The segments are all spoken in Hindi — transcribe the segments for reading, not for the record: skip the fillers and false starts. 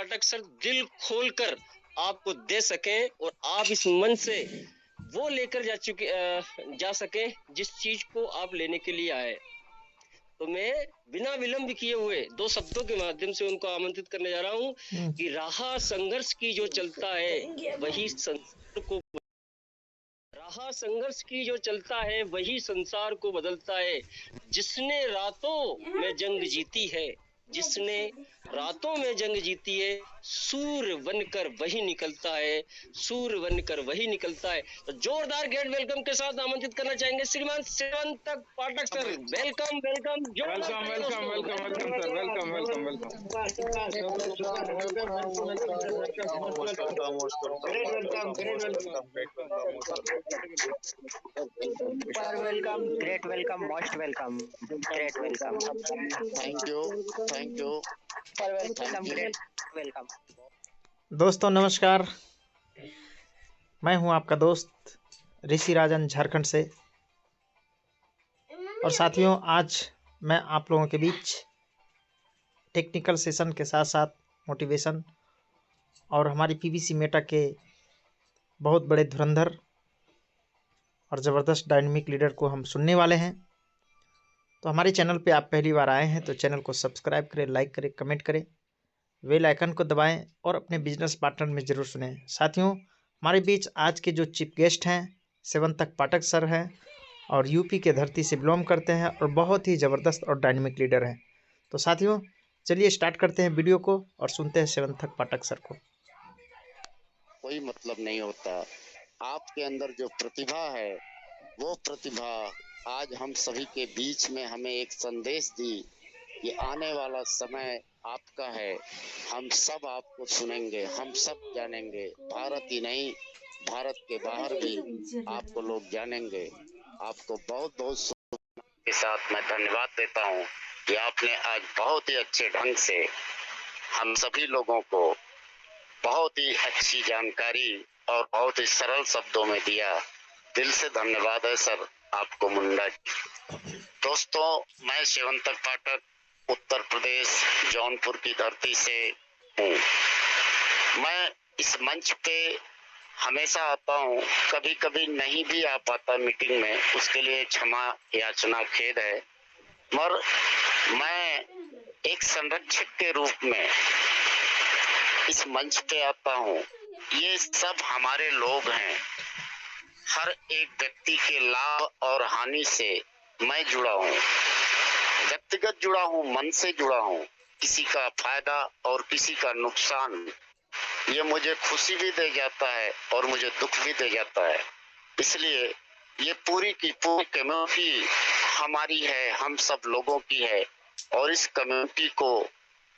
पाठक सर दिल खोलकर आपको दे सकें और आप इस मन से वो लेकर जा सके जिस चीज को आप लेने के लिए आए। तो मैं बिना विलंब किए हुए दो शब्दों के माध्यम से उनको आमंत्रित करने जा रहा हूँ कि राह संघर्ष की जो चलता है वही संसार को राह संघर्ष की जो चलता है वही संसार को बदलता है। जिसने रातों में जंग जीती है, जिसने रातों में जंग जीती है, सूर्य बनकर वही निकलता है, सूर्य बनकर वही निकलता है। तो जोरदार ग्रेट वेलकम के साथ आमंत्रित करना चाहेंगे श्रीमान Sevantak Pathak sir. Welcome welcome welcome welcome welcome welcome sir, welcome welcome welcome. Welcome, great welcome, most welcome, great welcome, thank you welcome, great welcome. दोस्तों नमस्कार, मैं हूं आपका दोस्त ऋषि राजन झारखंड से। और साथियों, आज मैं आप लोगों के बीच टेक्निकल सेशन के साथ साथ मोटिवेशन और हमारी पीवीसी मेटा के बहुत बड़े धुरंधर और ज़बरदस्त डायनेमिक लीडर को हम सुनने वाले हैं। तो हमारे चैनल पे आप पहली बार आए हैं तो चैनल को सब्सक्राइब करें, लाइक करें, कमेंट करें, बेल आइकन को दबाएं और अपने बिजनेस पार्टनर में ज़रूर सुनें। साथियों, हमारे बीच आज के जो चीफ गेस्ट हैं सेवंतक पाठक सर हैं और यूपी के धरती से बिलोंग करते हैं और बहुत ही ज़बरदस्त और डायनेमिक लीडर हैं। तो साथियों, चलिए स्टार्ट करते हैं वीडियो को और सुनते हैं सेवंतक पाठक सर को। कोई मतलब नहीं होता। आपके अंदर जो प्रतिभा है वो प्रतिभा आज हम सभी के बीच में हमें एक संदेश दी। ये आने वाला समय आपका है। हम सब आपको सुनेंगे, हम सब जानेंगे। भारत ही नहीं, भारत के बाहर भी आपको लोग जानेंगे। आपको बहुत बहुत के साथ मैं धन्यवाद देता हूँ कि आपने आज बहुत ही अच्छे ढंग से हम सभी लोगों को बहुत ही अच्छी जानकारी और बहुत ही सरल शब्दों में दिया। दिल से धन्यवाद है सर आपको मुंडा जी। दोस्तों, मैं सेवंतक पाठक उत्तर प्रदेश जौनपुर की धरती से हूँ। मैं इस मंच पे हमेशा आता हूँ, कभी कभी नहीं भी आ पाता मीटिंग में, उसके लिए क्षमा याचना खेद है। मगर मैं एक संरक्षक के रूप में इस मंच पे आता हूँ। ये सब हमारे लोग हैं। हर एक व्यक्ति के लाभ और हानि से मैं जुड़ा हूँ, व्यक्तिगत जुड़ा हूँ, मन से जुड़ा हूँ। किसी का फायदा और किसी का नुकसान ये मुझे खुशी भी दे जाता है और मुझे दुख भी दे जाता है। इसलिए ये पूरी की पूरी कम्युनिटी हमारी है, हम सब लोगों की है और इस कम्युनिटी को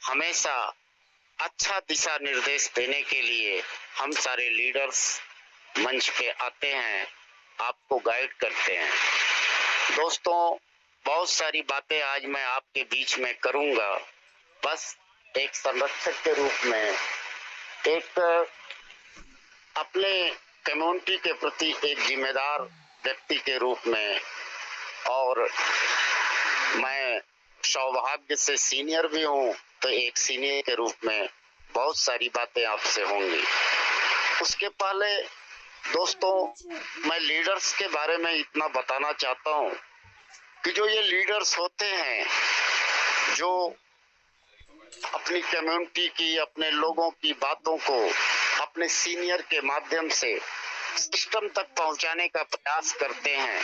हमेशा अच्छा दिशा निर्देश देने के लिए हम सारे लीडर्स मंच पे आते हैं, आपको गाइड करते हैं। दोस्तों, बहुत सारी बातें आज मैं आपके बीच में करूंगा। बस एक संरक्षक के रूप में, एक अपने कम्युनिटी के प्रति एक जिम्मेदार व्यक्ति के रूप में, और मैं सौभाग्य से सीनियर भी हूँ तो एक सीनियर के रूप में बहुत सारी बातें आपसे होंगी। उसके पहले दोस्तों, मैं लीडर्स के बारे में इतना बताना चाहता हूँ कि जो ये लीडर्स होते हैं, जो अपनी कम्युनिटी की, अपने लोगों की बातों को अपने सीनियर के माध्यम से सिस्टम तक पहुंचाने का प्रयास करते हैं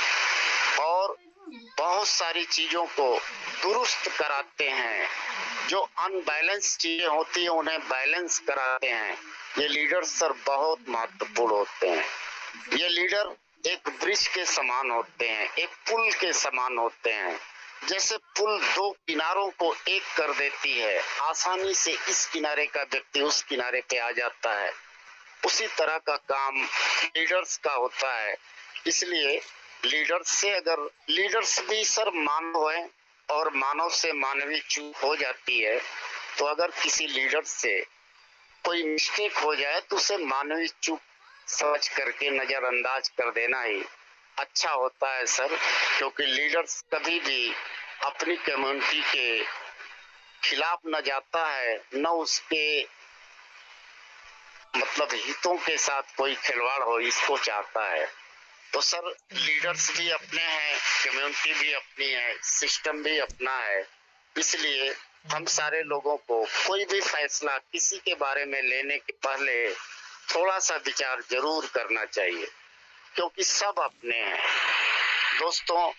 और बहुत सारी चीजों को दुरुस्त कराते हैं। जो अनबैलेंस चीजें होती है उन्हें बैलेंस कराते हैं। ये लीडर सर बहुत महत्वपूर्ण होते हैं। ये लीडर एक ब्रिज के समान होते हैं, एक पुल के समान होते हैं। जैसे पुल दो किनारों को एक कर देती है, आसानी से इस किनारे का व्यक्ति उस किनारे पे आ जाता है, उसी तरह का काम लीडर्स का होता है। इसलिए लीडर्स से, अगर लीडर्स भी सर मानव है और मानव से मानवीय चूक हो जाती है, तो अगर किसी लीडर से कोई मिस्टेक हो जाए तो उसे मानवीय चूक समझ करके नजरअंदाज कर देना ही अच्छा होता है सर। क्योंकि लीडर्स कभी भी अपनी कम्युनिटी के खिलाफ न जाता है, न उसके मतलब हितों के साथ कोई खिलवाड़ हो, इसको चाहता है। तो सर लीडर्स भी अपने हैं, कम्युनिटी भी अपनी है, सिस्टम भी अपना है। इसलिए हम सारे लोगों को कोई भी फैसला किसी के बारे में लेने के पहले थोड़ा सा विचार जरूर करना चाहिए, क्योंकि सब अपने हैं। दोस्तों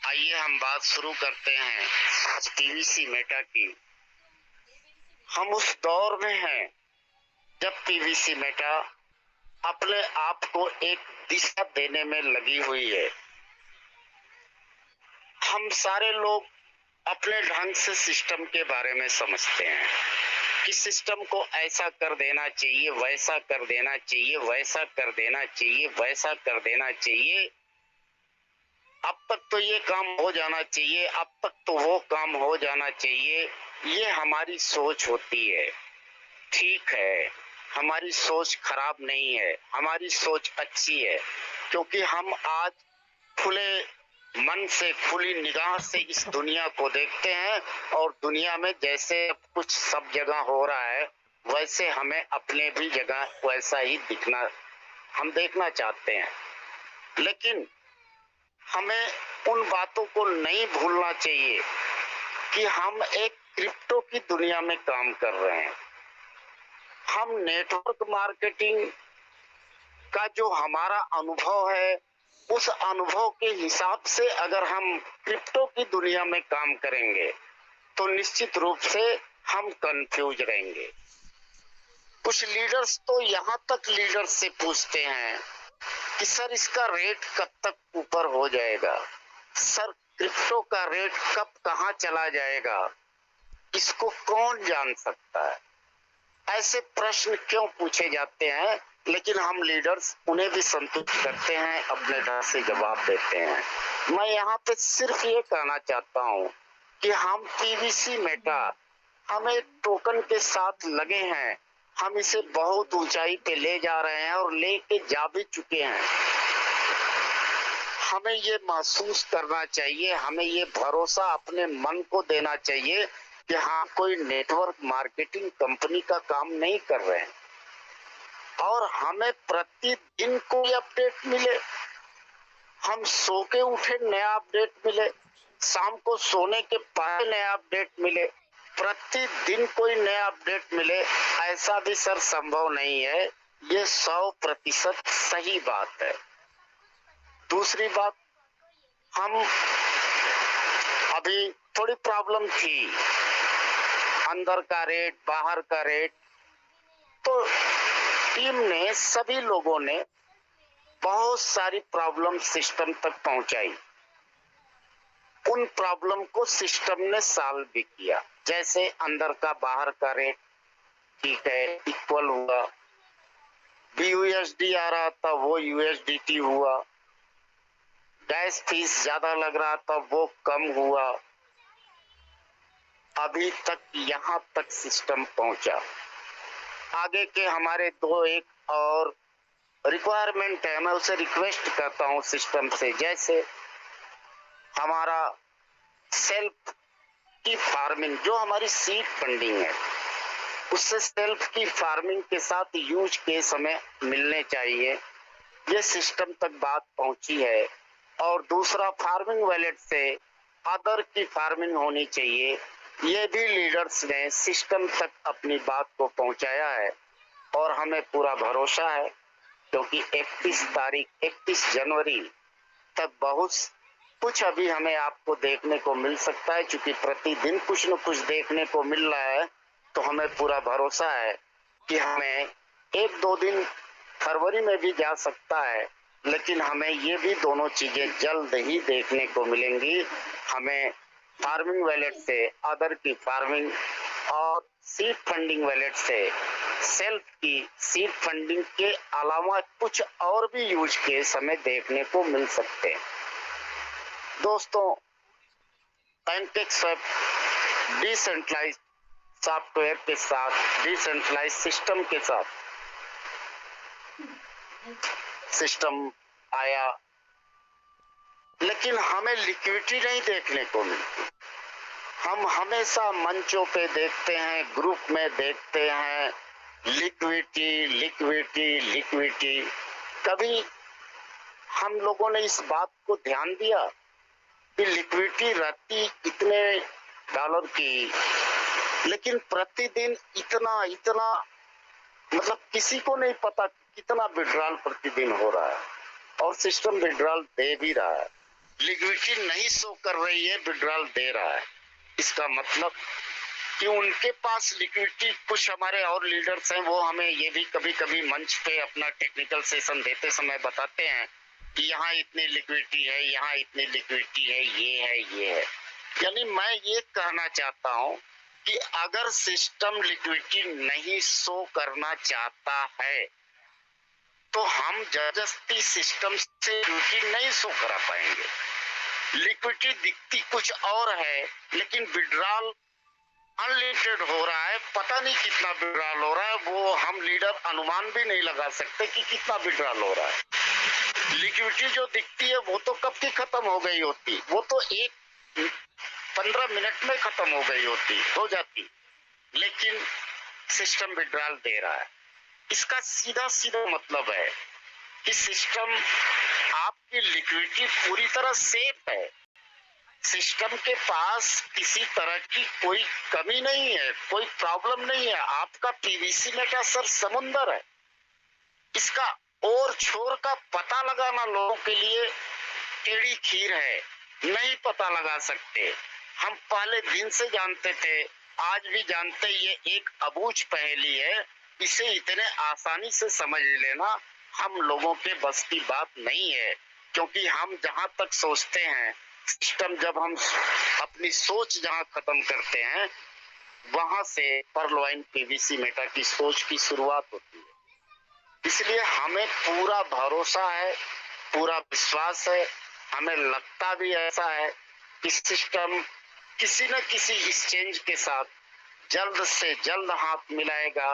आइए हम बात शुरू करते हैं आज पीवीसी मेटा की। हम उस दौर में हैं जब पीवीसी मेटा अपने आप को एक दिशा देने में लगी हुई है। हम सारे लोग अपने ढंग से सिस्टम के बारे में समझते हैं कि सिस्टम को ऐसा कर देना चाहिए, वैसा कर देना चाहिए, वैसा कर देना चाहिए, वैसा कर देना चाहिए। अब तक तो ये काम हो जाना चाहिए, अब तक तो वो काम हो जाना चाहिए। ये हमारी सोच होती है। ठीक है, हमारी सोच खराब नहीं है, हमारी सोच अच्छी है, क्योंकि हम आज खुले मन से, खुली निगाह से इस दुनिया को देखते हैं और दुनिया में जैसे कुछ सब जगह हो रहा है वैसे हमें अपने भी जगह वैसा ही दिखना, हम देखना चाहते हैं। लेकिन हमें उन बातों को नहीं भूलना चाहिए कि हम एक क्रिप्टो की दुनिया में काम कर रहे हैं। हम नेटवर्क मार्केटिंग का जो हमारा अनुभव है, उस अनुभव के हिसाब से अगर हम क्रिप्टो की दुनिया में काम करेंगे तो निश्चित रूप से हम कंफ्यूज रहेंगे। कुछ लीडर्स तो यहाँ तक लीडर्स से पूछते हैं कि सर इसका रेट कब तक ऊपर हो जाएगा, सर क्रिप्टो का रेट कब कहाँ चला जाएगा, इसको कौन जान सकता है। ऐसे प्रश्न क्यों पूछे जाते हैं, लेकिन हम लीडर्स उन्हें भी संतुष्ट करते हैं, अपने ढंग से जवाब देते हैं। मैं यहाँ पे सिर्फ ये कहना चाहता हूँ कि हम पीवीसी मेटा, हम एक टोकन के साथ लगे हैं, हम इसे बहुत ऊंचाई पे ले जा रहे हैं और लेके जा भी चुके हैं। हमें ये महसूस करना चाहिए, हमें ये भरोसा अपने मन को देना चाहिए कि हाँ कोई नेटवर्क मार्केटिंग कंपनी का काम नहीं कर रहे हैं और हमें प्रतिदिन कोई अपडेट मिले। हम सो के उठे नया अपडेट मिले, शाम को सोने के पहले नया अपडेट मिले, प्रतिदिन कोई नया अपडेट मिले, ऐसा भी सर संभव नहीं है। ये 100% सही बात है। दूसरी बात, हम अभी थोड़ी प्रॉब्लम थी, अंदर का रेट, बाहर का रेट, तो टीम ने, सभी लोगों ने बहुत सारी प्रॉब्लम सिस्टम तक पहुंचाई। उन प्रॉब्लम को सिस्टम ने सॉल्व भी किया। जैसे अंदर का बाहर का रेट ठीक है, इक्वल हुआ, BUSD आ रहा था वो USDT हुआ, गैस फीस ज्यादा लग रहा था वो कम हुआ। अभी तक यहाँ तक सिस्टम पहुंचा। आगे के हमारे एक और रिक्वायरमेंट है, मैं उसे रिक्वेस्ट करता हूँ सिस्टम से। जैसे हमारा सेल्फ की फार्मिंग, जो हमारी सीड फंडिंग है, उससे सेल्फ की फार्मिंग के साथ यूज केस हमें मिलने चाहिए। ये सिस्टम तक बात पहुंची है। और दूसरा, फार्मिंग वैलेट से अदर की फार्मिंग होनी चाहिए। ये भी लीडर्स ने सिस्टम तक अपनी बात को पहुंचाया है और हमें पूरा भरोसा है, क्योंकि 31 जनवरी तक बहुत कुछ अभी हमें आपको देखने को मिल सकता है। क्योंकि प्रतिदिन कुछ न कुछ देखने को मिल रहा है, तो हमें पूरा भरोसा है कि हमें 1-2 दिन फरवरी में भी जा सकता है, लेकिन हमें ये भी दोनों चीजें जल्द ही देखने को मिलेंगी। हमें फार्मिंग वैलेट से अदर की फार्मिंग और सीड फंडिंग वैलेट से सेल्फ की सीड फंडिंग के अलावा कुछ और भी यूज केस हमें देखने को मिल सकते हैं। दोस्तों, पैनकेक्सवेप डिसेंट्रलाइज्ड सॉफ्टवेयर के साथ, डिसेंट्रलाइज्ड सिस्टम के साथ सिस्टम आया, लेकिन हमें लिक्विडिटी नहीं देखने को मिलती। हम हमेशा मंचों पे देखते हैं, ग्रुप में देखते हैं, लिक्विडिटी लिक्विडिटी लिक्विडिटी। कभी हम लोगों ने इस बात को ध्यान दिया कि लिक्विडिटी रहती इतने डॉलर की, लेकिन प्रतिदिन इतना इतना, मतलब किसी को नहीं पता कितना विड्रॉल प्रतिदिन हो रहा है, और सिस्टम विड्रॉल दे भी रहा है। लिक्विडिटी नहीं शो कर रही है, विड्रॉल दे रहा है। इसका मतलब कि उनके पास लिक्विडिटी, कुछ हमारे और लीडर्स हैं वो हमें ये भी कभी कभी मंच पे अपना टेक्निकल सेशन देते समय बताते हैं कि यहाँ इतनी लिक्विडिटी है, यहाँ इतनी लिक्विडिटी है, ये है। यानी मैं ये कहना चाहता हूँ कि अगर सिस्टम लिक्विडिटी नहीं शो करना चाहता है तो हम जबरदस्ती सिस्टम से लिक्विडिटी नहीं शो करा पाएंगे। लिक्विडिटी दिखती कुछ और है, लेकिन विड्रॉल अनलिमिटेड हो रहा है। पता नहीं कितना विड्रॉल हो रहा है, वो हम लीडर अनुमान भी नहीं लगा सकते कि कितना विड्रॉल हो रहा है। लिक्विडिटी जो दिखती है वो तो कब की खत्म हो गई होती, वो तो 15 मिनट में खत्म हो जाती, लेकिन सिस्टम विड्रॉल दे रहा है। इसका सीधा सीधा मतलब है कि सिस्टम, आपकी लिक्विडिटी पूरी तरह सेफ है। सिस्टम के पास किसी तरह की कोई कमी नहीं है, कोई प्रॉब्लम नहीं है। आपका पीवीसी मेटा सर समुंदर है, इसका और छोर का पता लगाना लोगों के लिए टेढ़ी खीर है, नहीं पता लगा सकते। हम पहले दिन से जानते थे, आज भी जानते, ये एक अबूझ पहेली है, इसे इतने आसानी से समझ लेना हम लोगों के बस की बात नहीं है। क्योंकि हम जहां तक सोचते हैं, सिस्टम जब हम अपनी सोच जहां खत्म करते हैं, वहां से परलवाइन पीवीसी मेटा की सोच की शुरुआत होती है। इसलिए हमें पूरा भरोसा है, पूरा विश्वास है, हमें लगता भी ऐसा है कि सिस्टम किसी न किसी एक्सचेंज के साथ जल्द से जल्द हाथ मिलाएगा,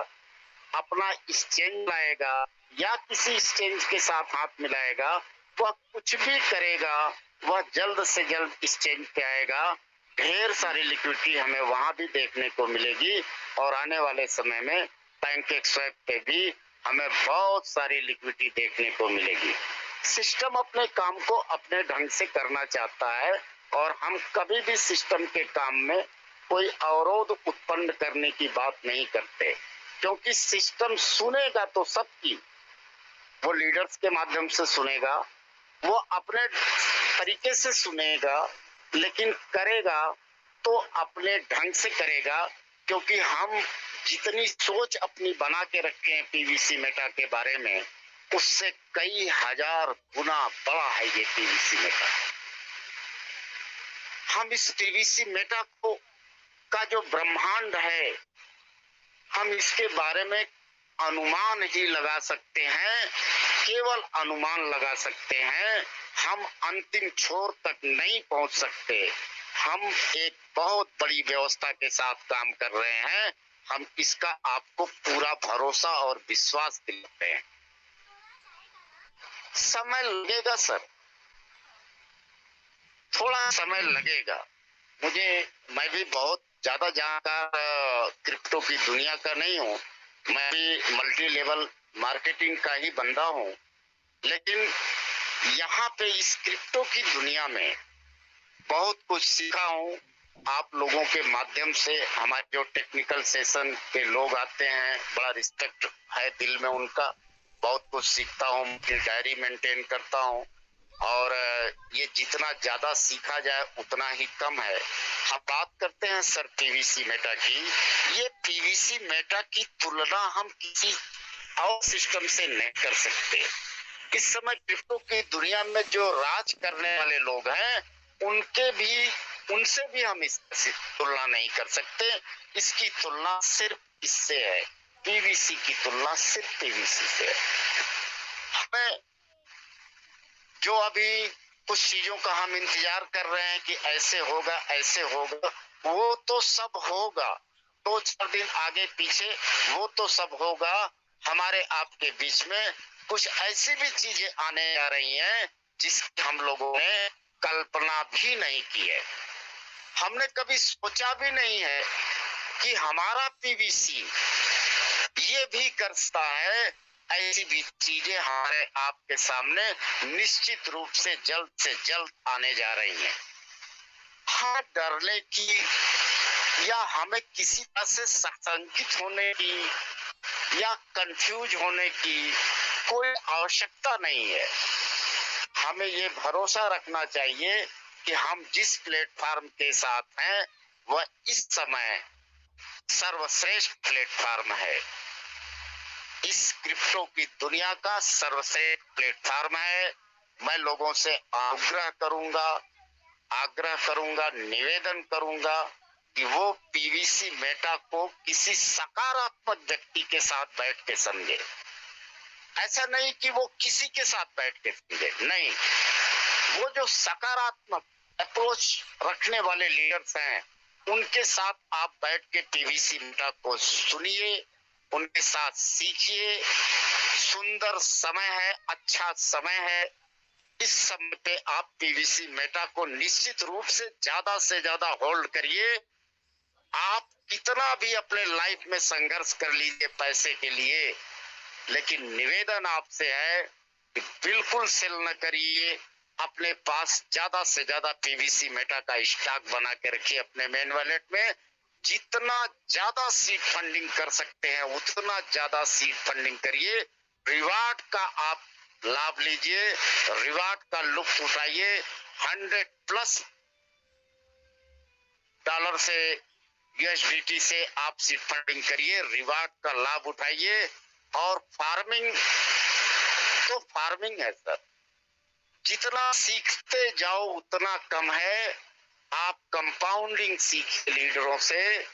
अपना एक्सचेंज लाएगा, या किसी एक्सचेंज के साथ हाथ मिलाएगा। वह कुछ भी करेगा, वह जल्द से जल्द एक्सचेंज पे आएगा। ढेर सारी लिक्विडिटी हमें वहां भी देखने को मिलेगी, और आने वाले समय में पैनकेक पे भी हमें बहुत सारी लिक्विडिटी देखने को मिलेगी। सिस्टम अपने काम को अपने ढंग से करना चाहता है, और हम कभी भी सिस्टम के काम में कोई अवरोध उत्पन्न करने की बात नहीं करते, क्योंकि सिस्टम सुनेगा तो सबकी, वो लीडर्स के माध्यम से सुनेगा, वो अपने तरीके से सुनेगा, लेकिन करेगा तो अपने ढंग से करेगा। क्योंकि हम जितनी सोच अपनी बना के रखे हैं पीवीसी मेटा के बारे में, उससे कई हजार गुना बड़ा है ये पीवीसी मेटा। हम इस पीवीसी मेटा को का जो ब्रह्मांड है, हम इसके बारे में अनुमान ही लगा सकते हैं, केवल अनुमान लगा सकते हैं। हम अंतिम छोर तक नहीं पहुंच सकते। हम एक बहुत बड़ी व्यवस्था के साथ काम कर रहे हैं, हम इसका आपको पूरा भरोसा और विश्वास दिलाते हैं। समय लगेगा सर, थोड़ा समय लगेगा। मैं भी बहुत ज्यादा जानकार क्रिप्टो की दुनिया का नहीं हूँ, मैं भी मल्टी लेवल मार्केटिंग का ही बंदा हूँ, लेकिन यहाँ पे इस क्रिप्टो की दुनिया में बहुत कुछ सीखा हूँ। आप लोगों के माध्यम से, हमारे जो टेक्निकल सेशन के लोग आते हैं, बड़ा रिस्पेक्ट है दिल में उनका, बहुत कुछ सीखता हूँ, डायरी मेंटेन करता हूँ, और ये जितना ज्यादा सीखा जाए उतना ही कम है। हम बात करते हैं सर पीवीसी मेटा की। ये पीवीसी मेटा की तुलना हम किसी और सिस्टम से नहीं कर सकते। इस समय क्रिप्टो की दुनिया में जो राज करने वाले लोग हैं, उनसे भी हम इसकी तुलना नहीं कर सकते। इसकी तुलना सिर्फ इससे है, पीवीसी की तुलना सिर्फ पीवीसी से है। हमें जो अभी कुछ चीजों का हम इंतजार कर रहे हैं कि ऐसे होगा ऐसे होगा, वो तो सब होगा। 2-4 दिन आगे पीछे वो तो सब होगा। हमारे आपके बीच में कुछ ऐसी भी चीजें आने आ रही हैं जिसकी हम लोगों ने कल्पना भी नहीं की है। हमने कभी सोचा भी नहीं है कि हमारा पीवीसी ये भी कर सकता है, ऐसी भी चीजें हमारे आपके सामने निश्चित रूप से जल्द आने जा रही हैं। हाँ, डरने की या हमें किसी तरह से संकित होने की या कंफ्यूज होने की कोई आवश्यकता नहीं है। हमें ये भरोसा रखना चाहिए कि हम जिस प्लेटफॉर्म के साथ हैं वह इस समय सर्वश्रेष्ठ प्लेटफॉर्म है। इस क्रिप्टो की दुनिया का सर्वश्रेष्ठ प्लेटफॉर्म है। मैं लोगों से आग्रह करूंगा, निवेदन करूंगा कि वो पीवीसी मेटा को किसी सकारात्मक व्यक्ति के साथ बैठ के समझे। ऐसा नहीं कि वो किसी के साथ बैठ के समझे, नहीं, वो जो सकारात्मक अप्रोच रखने वाले लीडर्स हैं उनके साथ आप बैठ के पीवीसी मेटा को सुनिए, उनके साथ सीखिए। सुंदर समय है, अच्छा समय है। इस समय पे आप पीवीसी मेटा को निश्चित रूप से ज्यादा होल्ड करिए। आप कितना भी अपने लाइफ में संघर्ष कर लीजिए पैसे के लिए, लेकिन निवेदन आपसे है कि बिल्कुल सेल न करिए। अपने पास ज्यादा से ज्यादा पीवीसी मेटा का स्टॉक बना के रखिए अपने मेन वॉलेट में। जितना ज्यादा सीड फंडिंग कर सकते हैं उतना ज्यादा सीड फंडिंग करिए। रिवार्ड का आप लाभ लीजिए, रिवार्ड का लुत्फ उठाइए। 100+ डॉलर से यूएसडीटी से आप सीड फंडिंग करिए, रिवार्ड का लाभ उठाइए। और फार्मिंग तो फार्मिंग है सर, जितना सीखते जाओ उतना कम है। आप कंपाउंडिंग सीखिए लीडरों से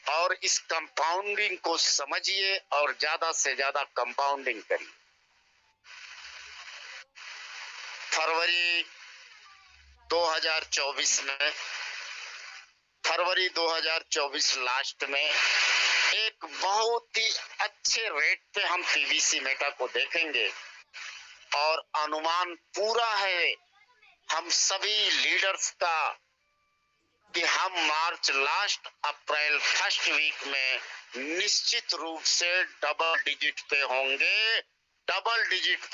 और इस कंपाउंडिंग को समझिए और ज्यादा से ज्यादा कंपाउंडिंग करिए। फरवरी 2024 लास्ट में एक बहुत ही अच्छे रेट पे हम पीवीसी मेटा को देखेंगे और अनुमान पूरा है हम सभी लीडर्स का कि हम मार्च लास्ट अप्रैल फर्स्ट वीक में निश्चित रूप से डबल डिजिट पे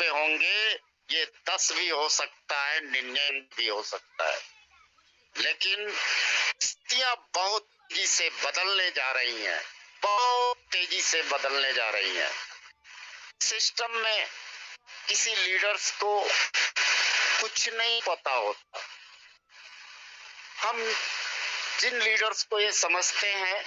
होंगे। ये 10 भी हो सकता है, 99 भी हो सकता है, लेकिन स्थितियां बहुत तेजी से बदलने जा रही हैं, बहुत तेजी से बदलने जा रही हैं। सिस्टम में किसी लीडर्स को कुछ नहीं पता होता। हम जिन लीडर्स को ये समझते हैं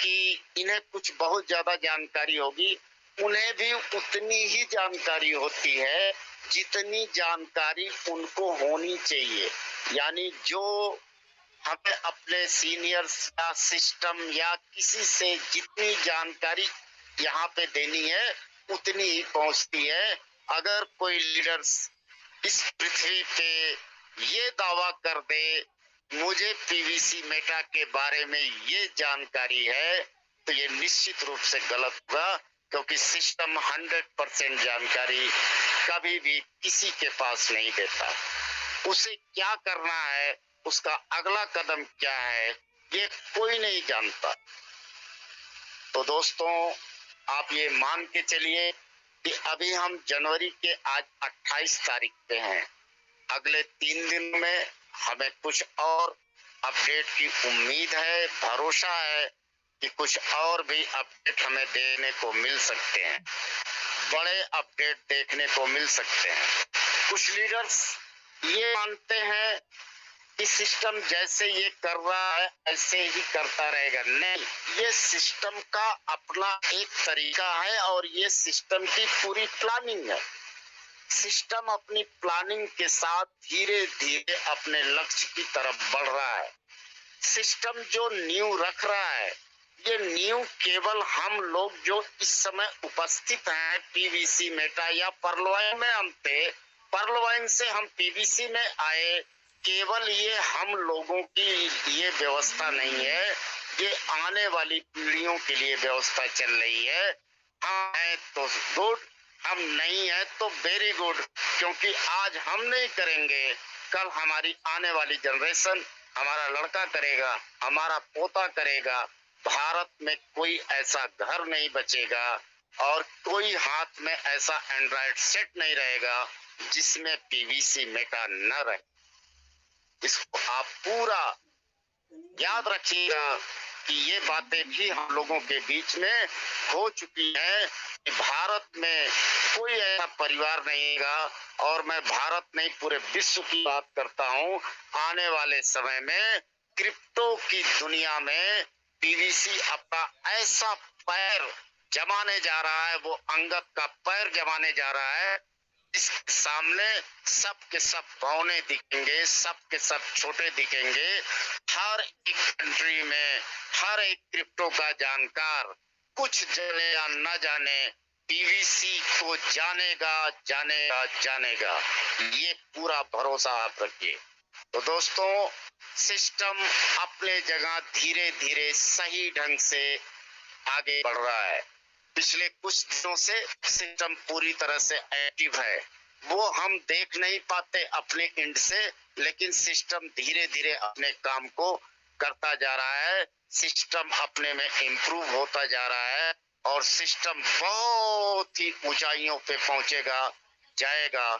कि इन्हें कुछ बहुत ज्यादा जानकारी होगी, उन्हें भी उतनी ही जानकारी होती है जितनी जानकारी उनको होनी चाहिए। यानी जो हमें अपने सीनियर्स या सिस्टम या किसी से जितनी जानकारी यहाँ पे देनी है उतनी ही पहुंचती है। अगर कोई लीडर्स इस पृथ्वी पे ये दावा कर दे मुझे पीवीसी मेटा के बारे में ये जानकारी है, तो ये निश्चित रूप से गलत होगा, क्योंकि सिस्टम 100% जानकारी कभी भी किसी के पास नहीं देता। उसे क्या करना है, उसका अगला कदम क्या है, ये कोई नहीं जानता। तो दोस्तों, आप ये मान के चलिए कि अभी हम जनवरी के आज 28 तारीख पे हैं। अगले 3 दिन में हमें कुछ और अपडेट की उम्मीद है, भरोसा है कि कुछ और भी अपडेट हमें देने को मिल सकते हैं, बड़े अपडेट देखने को मिल सकते हैं। कुछ लीडर्स ये मानते हैं कि सिस्टम जैसे ये कर रहा है ऐसे ही करता रहेगा। नहीं, ये सिस्टम का अपना एक तरीका है और ये सिस्टम की पूरी प्लानिंग है। सिस्टम अपनी प्लानिंग के साथ धीरे धीरे अपने लक्ष्य की तरफ बढ़ रहा है। सिस्टम जो नींव रख रहा है, ये नींव केवल हम लोग जो इस समय उपस्थित हैं पीवीसी मेटा या पर्लवाइन में हम थे, पर्लवाइन से हम पीवीसी में आए, केवल ये हम लोगों की ये व्यवस्था नहीं है, ये आने वाली पीढ़ियों के लिए व्यवस्था चल रही है। हम है तो गुड, हम नहीं है तो वेरी गुड, क्योंकि आज हम नहीं करेंगे, कल हमारी आने वाली जनरेशन, हमारा लड़का करेगा, हमारा पोता करेगा। भारत में कोई ऐसा घर नहीं बचेगा और कोई हाथ में ऐसा एंड्रॉइड सेट नहीं रहेगा जिसमें पीवीसी मेटा न रहे। इसको आप पूरा याद रखिएगा कि ये बातें भी हम लोगों के बीच में हो चुकी हैं कि भारत में कोई ऐसा परिवार नहीं है, और मैं भारत नहीं पूरे विश्व की बात करता हूं, आने वाले समय में क्रिप्टो की दुनिया में पीवीसी अपना ऐसा पैर जमाने जा रहा है, वो अंगद का पैर जमाने जा रहा है, इसके सामने सब के सब बौने दिखेंगे, सब के सब छोटे दिखेंगे। हर एक कंट्री में हर एक क्रिप्टो का जानकार, कुछ जाने या न जाने, पीवीसी को जानेगा जानेगा जानेगा, ये पूरा भरोसा आप रखिए। तो दोस्तों, सिस्टम अपने जगह धीरे धीरे सही ढंग से आगे बढ़ रहा है। पिछले कुछ दिनों से सिस्टम पूरी तरह से एक्टिव है, वो हम देख नहीं पाते अपने एंड से, लेकिन सिस्टम धीरे धीरे अपने काम को करता जा रहा है। सिस्टम अपने में इम्प्रूव होता जा रहा है और सिस्टम बहुत ही ऊंचाइयों पे पहुंचेगा, जाएगा,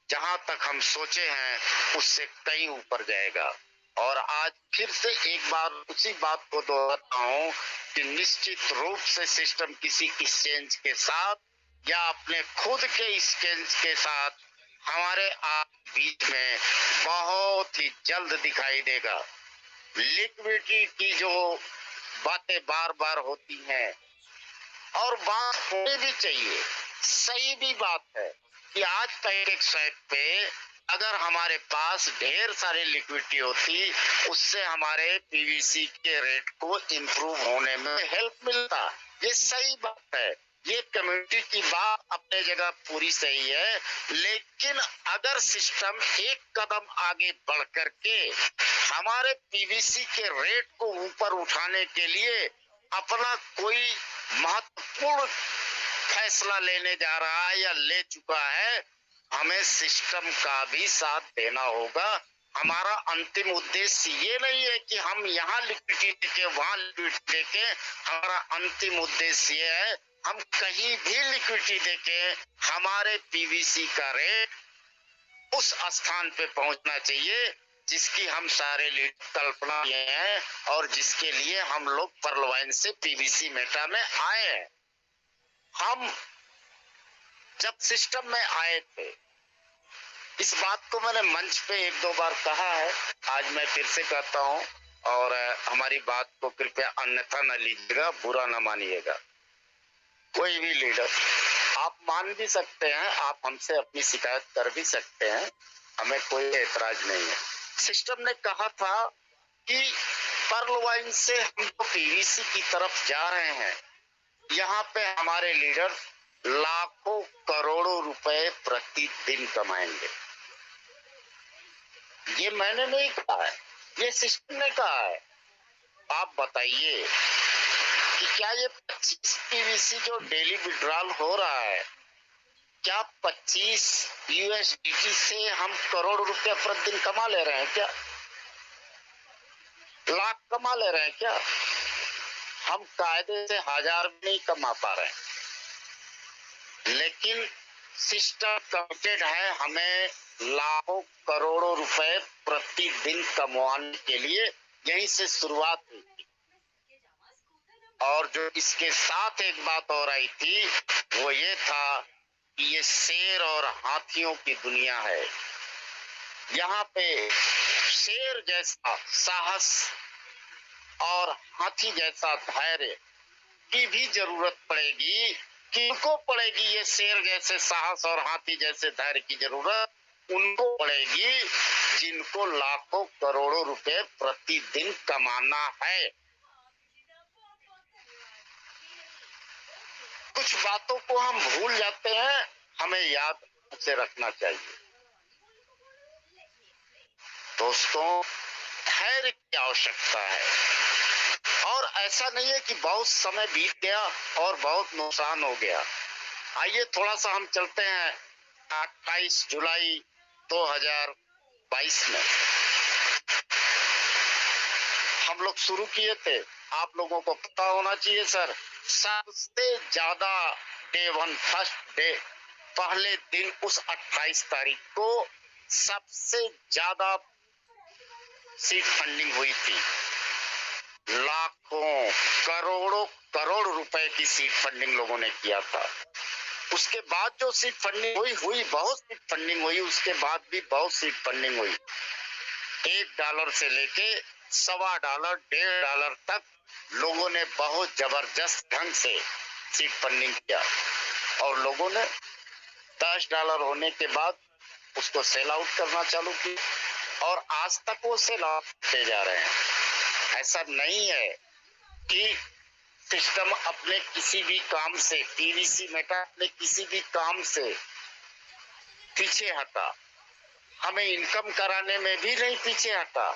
जहां तक हम सोचे हैं उससे कहीं ऊपर जाएगा। और आज फिर से एक बार उसी बात को दोहराता हूँ कि निश्चित रूप से सिस्टम किसी एक्सचेंज के साथ या अपने खुद के एक्सचेंज के साथ हमारे आप बीच में बहुत ही जल्द दिखाई देगा। लिक्विडिटी की जो बातें बार बार होती हैं, और बात होनी भी चाहिए, सही भी बात है कि आज का एक साइट पे अगर हमारे पास ढेर सारी लिक्विडिटी होती, उससे हमारे पीवीसी के रेट को इम्प्रूव होने में हेल्प मिलता। ये सही बात है, ये कम्युनिटी की बात अपने जगह पूरी सही है, लेकिन अगर सिस्टम एक कदम आगे बढ़ करके हमारे पीवीसी के रेट को ऊपर उठाने के लिए अपना कोई महत्वपूर्ण फैसला लेने जा रहा है या ले चुका है, हमें सिस्टम का भी साथ देना होगा। हमारा अंतिम उद्देश्य ये नहीं है कि हम यहाँ लिक्विडिटी देके वहां लिक्विडिटी देके, हमारा अंतिम उद्देश्य ये है हम कहीं भी लिक्विडिटी देके हमारे पीवीसी का रेट उस स्थान पे पहुंचना चाहिए जिसकी हम सारे कल्पना किए हैं और जिसके लिए हम लोग पर्लवाइन से पीवीसी मेटा में आए हैं। हम जब सिस्टम में आए थे, इस बात को मैंने मंच पे एक दो बार कहा है, आज मैं फिर से कहता हूँ, और हमारी बात को कृपया अन्यथा न लीजिएगा, बुरा न मानिएगा। कोई भी लीडर, आप मान भी सकते हैं, आप हमसे अपनी शिकायत कर भी सकते हैं, हमें कोई एतराज नहीं है। सिस्टम ने कहा था कि पर्लवाइन से हम तो पीवीसी की तरफ जा रहे हैं, यहाँ पे हमारे लीडर लाखों करोड़ों रुपए प्रतिदिन कमाएंगे। ये मैंने नहीं कहा है, ये सिस्टम ने कहा है। आप बताइए कि क्या ये 25 पीवीसी जो डेली विड्रॉल हो रहा है, क्या 25 यूएसडीटी से हम करोड़ रुपया प्रतिदिन कमा ले रहे हैं क्या? लाख कमा ले रहे हैं क्या? हम कायदे से 1000 भी नहीं कमा पा रहे हैं, लेकिन सिस्टम कमिटेड है हमें लाखों करोड़ों रुपए प्रतिदिन कमाने के लिए। यहीं से शुरुआत हुई थी। और जो इसके साथ एक बात और आई थी, वो ये था कि ये शेर और हाथियों की दुनिया है। यहाँ पे शेर जैसा साहस और हाथी जैसा धैर्य की भी जरूरत पड़ेगी। किनको पड़ेगी ये शेर जैसे साहस और हाथी जैसे धैर्य की जरूरत? उनको पड़ेगी जिनको लाखों करोड़ों रुपए प्रतिदिन कमाना है। कुछ बातों को हम भूल जाते हैं, हमें याद से रखना चाहिए। दोस्तों, धैर्य की आवश्यकता है, और ऐसा नहीं है कि बहुत समय बीत गया और बहुत नुकसान हो गया। आइए थोड़ा सा हम चलते हैं 28 जुलाई 2022 में हम लोग शुरू किए थे। आप लोगों को पता होना चाहिए सर, सबसे ज्यादा डे वन फर्स्ट डे, पहले दिन उस 28 तारीख को सबसे ज्यादा सीट फंडिंग हुई थी। लाखों करोड़ों करोड़ रुपए की सीट फंडिंग लोगों ने किया था। उसके बाद जो सीट फंडिंग हुई बहुत सीट फंडिंग हुई, उसके बाद भी बहुत सीट फंडिंग हुई। $1 से लेके $1.25 $1.5 तक लोगों ने बहुत जबरदस्त ढंग से सीट फंडिंग किया और लोगों ने $10 होने के बाद उसको सेल आउट करना चालू किया और आज तक वो सेल आउट करते जा रहे हैं। ऐसा नहीं है कि सिस्टम अपने किसी भी काम से, पीवीसी मेटा अपने किसी भी काम से पीछे हटा, हमें इनकम कराने में भी नहीं पीछे हटा।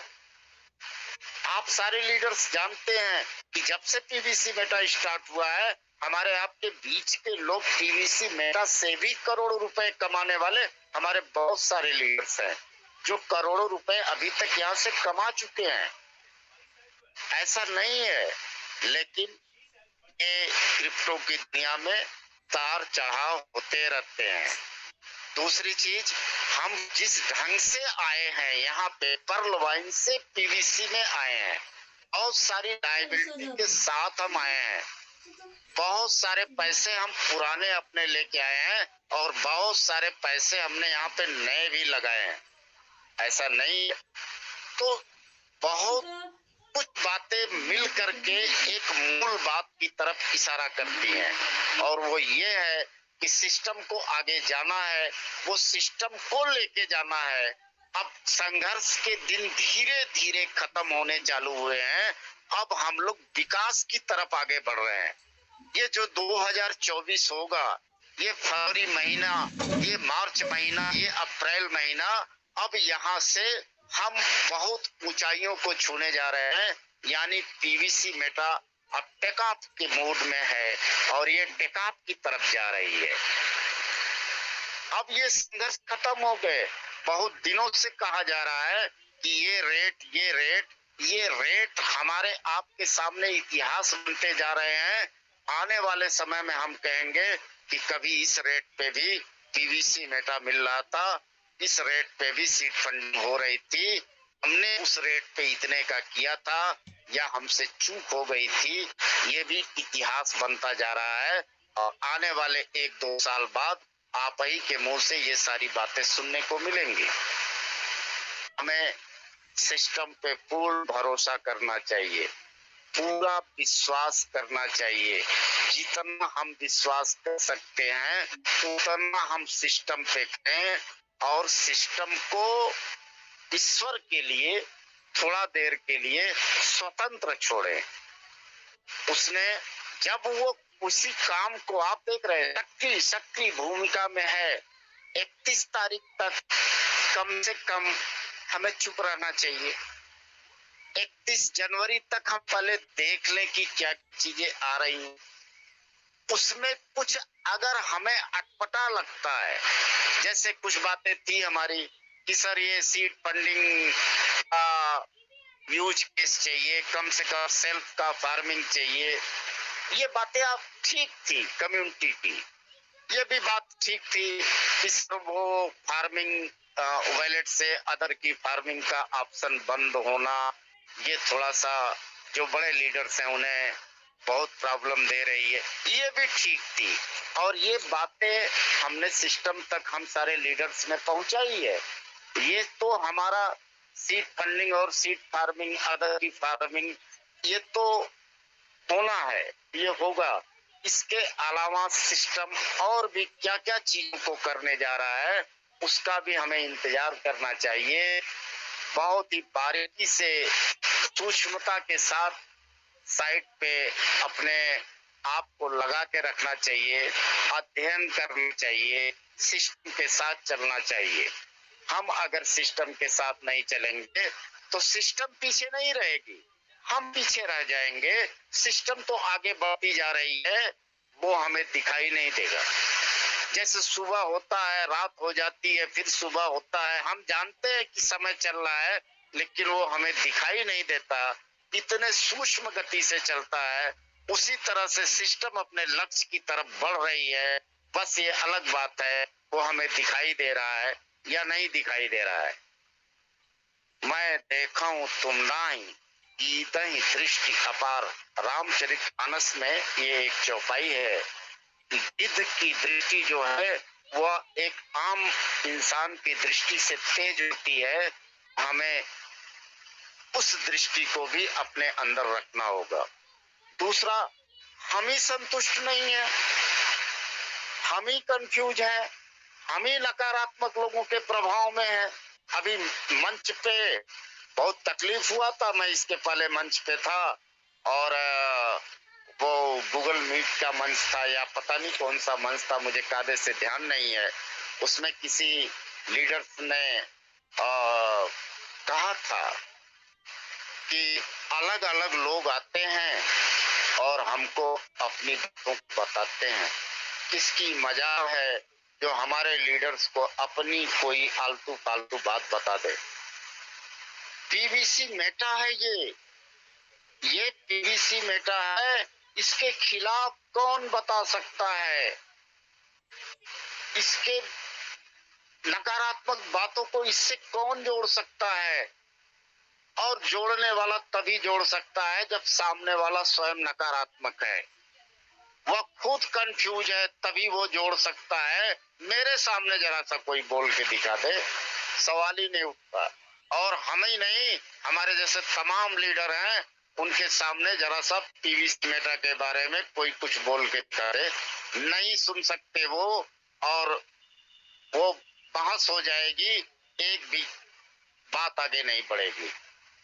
आप सारे लीडर्स जानते हैं कि जब से पीवीसी मेटा स्टार्ट हुआ है, हमारे आपके बीच के लोग पीवीसी मेटा से भी करोड़ों रुपए कमाने वाले हमारे बहुत सारे लीडर्स हैं जो करोड़ों रुपए अभी तक यहाँ से कमा चुके हैं। ऐसा नहीं है, लेकिन ये क्रिप्टो की दुनिया में तार चढ़ाव होते रहते हैं। दूसरी चीज, हम जिस ढंग से आए हैं यहाँ पे पर्ल वाइन से पीवीसी में आए हैं, बहुत सारी लायबिलिटी के साथ हम आए हैं, बहुत सारे पैसे हम पुराने अपने लेके आए हैं और बहुत सारे पैसे हमने यहाँ पे नए भी लगाए हैं। ऐसा नहीं, तो बहुत कुछ बातें मिल करके एक मूल बात की तरफ इशारा करती हैं और वो ये है कि सिस्टम को आगे जाना है, वो सिस्टम को लेके जाना है। अब संघर्ष के दिन धीरे धीरे खत्म होने चालू हुए हैं, अब हम लोग विकास की तरफ आगे बढ़ रहे हैं। ये जो 2024 होगा, ये फरवरी महीना, ये मार्च महीना, ये अप्रैल महीना, अब यहाँ से हम बहुत ऊंचाइयों को छूने जा रहे हैं। यानी पीवीसी मेटा अब टेकऑफ के मोड में है और ये टेकऑफ की तरफ जा रही है। अब ये संघर्ष खत्म हो गए। बहुत दिनों से कहा जा रहा है कि ये रेट हमारे आपके सामने इतिहास बनते जा रहे हैं। आने वाले समय में हम कहेंगे कि कभी इस रेट पे भी पीवीसी मेटा मिल रहा था, इस रेट पे भी सीट फंडिंग हो रही थी, हमने उस रेट पे इतने का किया था या हमसे चूक हो गई थी। ये भी इतिहास बनता जा रहा है और आने वाले 1-2 साल बाद आप ही के मुंह से ये सारी बातें सुनने को मिलेंगी। हमें सिस्टम पे पूर्ण भरोसा करना चाहिए, पूरा विश्वास करना चाहिए। जितना हम विश्वास कर सकते हैं उतना हम सिस्टम पे करें और सिस्टम को ईश्वर के लिए थोड़ा देर के लिए स्वतंत्र छोड़े। उसने जब वो उसी काम को आप देख रहे हैं, सक्रिय भूमिका में है, 31 तारीख तक कम से कम हमें चुप रहना चाहिए। 31 जनवरी तक हम पहले देख लें कि क्या चीजें आ रही हैं। उसमें कुछ अगर हमें अटपटा लगता है, जैसे कुछ बातें थी हमारी कि सर ये सीड फंडिंग यूज केस चाहिए, कम से कम सेल्फ का फार्मिंग चाहिए, ये बातें आप ठीक थी। कम्युनिटी की ये भी बात ठीक थी कि वो फार्मिंग वैलेट से अदर की फार्मिंग का ऑप्शन बंद होना, ये थोड़ा सा जो बड़े लीडर्स हैं उन्हें बहुत प्रॉब्लम दे रही है, ये भी ठीक थी। और ये बातें हमने सिस्टम तक हम सारे लीडर्स में पहुंचाई है। ये तो हमारा सीड फंडिंग और सीड फार्मिंग, अदर की फार्मिंग, ये तो होना है, ये होगा। इसके अलावा सिस्टम और भी क्या क्या चीजों को करने जा रहा है, उसका भी हमें इंतजार करना चाहिए। बहुत ही बारीकी से, सूक्ष्मता के साथ साइट पे अपने आप को लगा के रखना चाहिए, अध्ययन करना चाहिए, सिस्टम के साथ चलना चाहिए। हम अगर सिस्टम के साथ नहीं चलेंगे तो सिस्टम पीछे नहीं रहेगी, हम पीछे रह जाएंगे। सिस्टम तो आगे बढ़ती जा रही है, वो हमें दिखाई नहीं देगा। जैसे सुबह होता है, रात हो जाती है, फिर सुबह होता है, हम जानते हैं कि समय चल रहा है, लेकिन वो हमें दिखाई नहीं देता। इतने सूक्ष्म गति से चलता है उसी तरह से सिस्टम अपने लक्ष्य की तरफ बढ़ रही है। बस ये अलग बात है वो हमें दिखाई दे रहा है या नहीं दिखाई दे रहा है। मैं देखा हूं तुम नाही कीदहि दृष्टि अपार, रामचरितमानस में ये एक चौपाई है कि गिद्ध की दृष्टि जो है वह एक आम इंसान की दृष्टि से तेज होती है। हमें उस दृष्टि को भी अपने अंदर रखना होगा। दूसरा, हम ही संतुष्ट नहीं है, हम ही कंफ्यूज है, हम ही नकारात्मक लोगों के प्रभाव में है। अभी मंच पे बहुत तकलीफ हुआ था, मैं इसके पहले मंच पे था और वो गूगल मीट का मंच था या पता नहीं कौन सा मंच था, मुझे कायदे से ध्यान नहीं है। उसमें किसी लीडर्स ने कहा था कि अलग अलग लोग आते हैं और हमको अपनी बातों को बताते हैं। किसकी मजाल है जो हमारे लीडर्स को अपनी कोई आलतू फालतू बात बता दे। पीवीसी मेटा है ये पीवीसी मेटा है, इसके खिलाफ कौन बता सकता है? इसके नकारात्मक बातों को इससे कौन जोड़ सकता है? और जोड़ने वाला तभी जोड़ सकता है जब सामने वाला स्वयं नकारात्मक है, वह खुद कंफ्यूज है, तभी वो जोड़ सकता है। मेरे सामने जरा सा कोई बोल के दिखा दे, सवाल ही नहीं उठता। और हम ही नहीं, हमारे जैसे तमाम लीडर हैं, उनके सामने जरा सा पीवीसी मेटा के बारे में कोई कुछ बोल के दिखा दे, नहीं सुन सकते वो, और वो बहस हो जाएगी, एक भी बात आगे नहीं बढ़ेगी।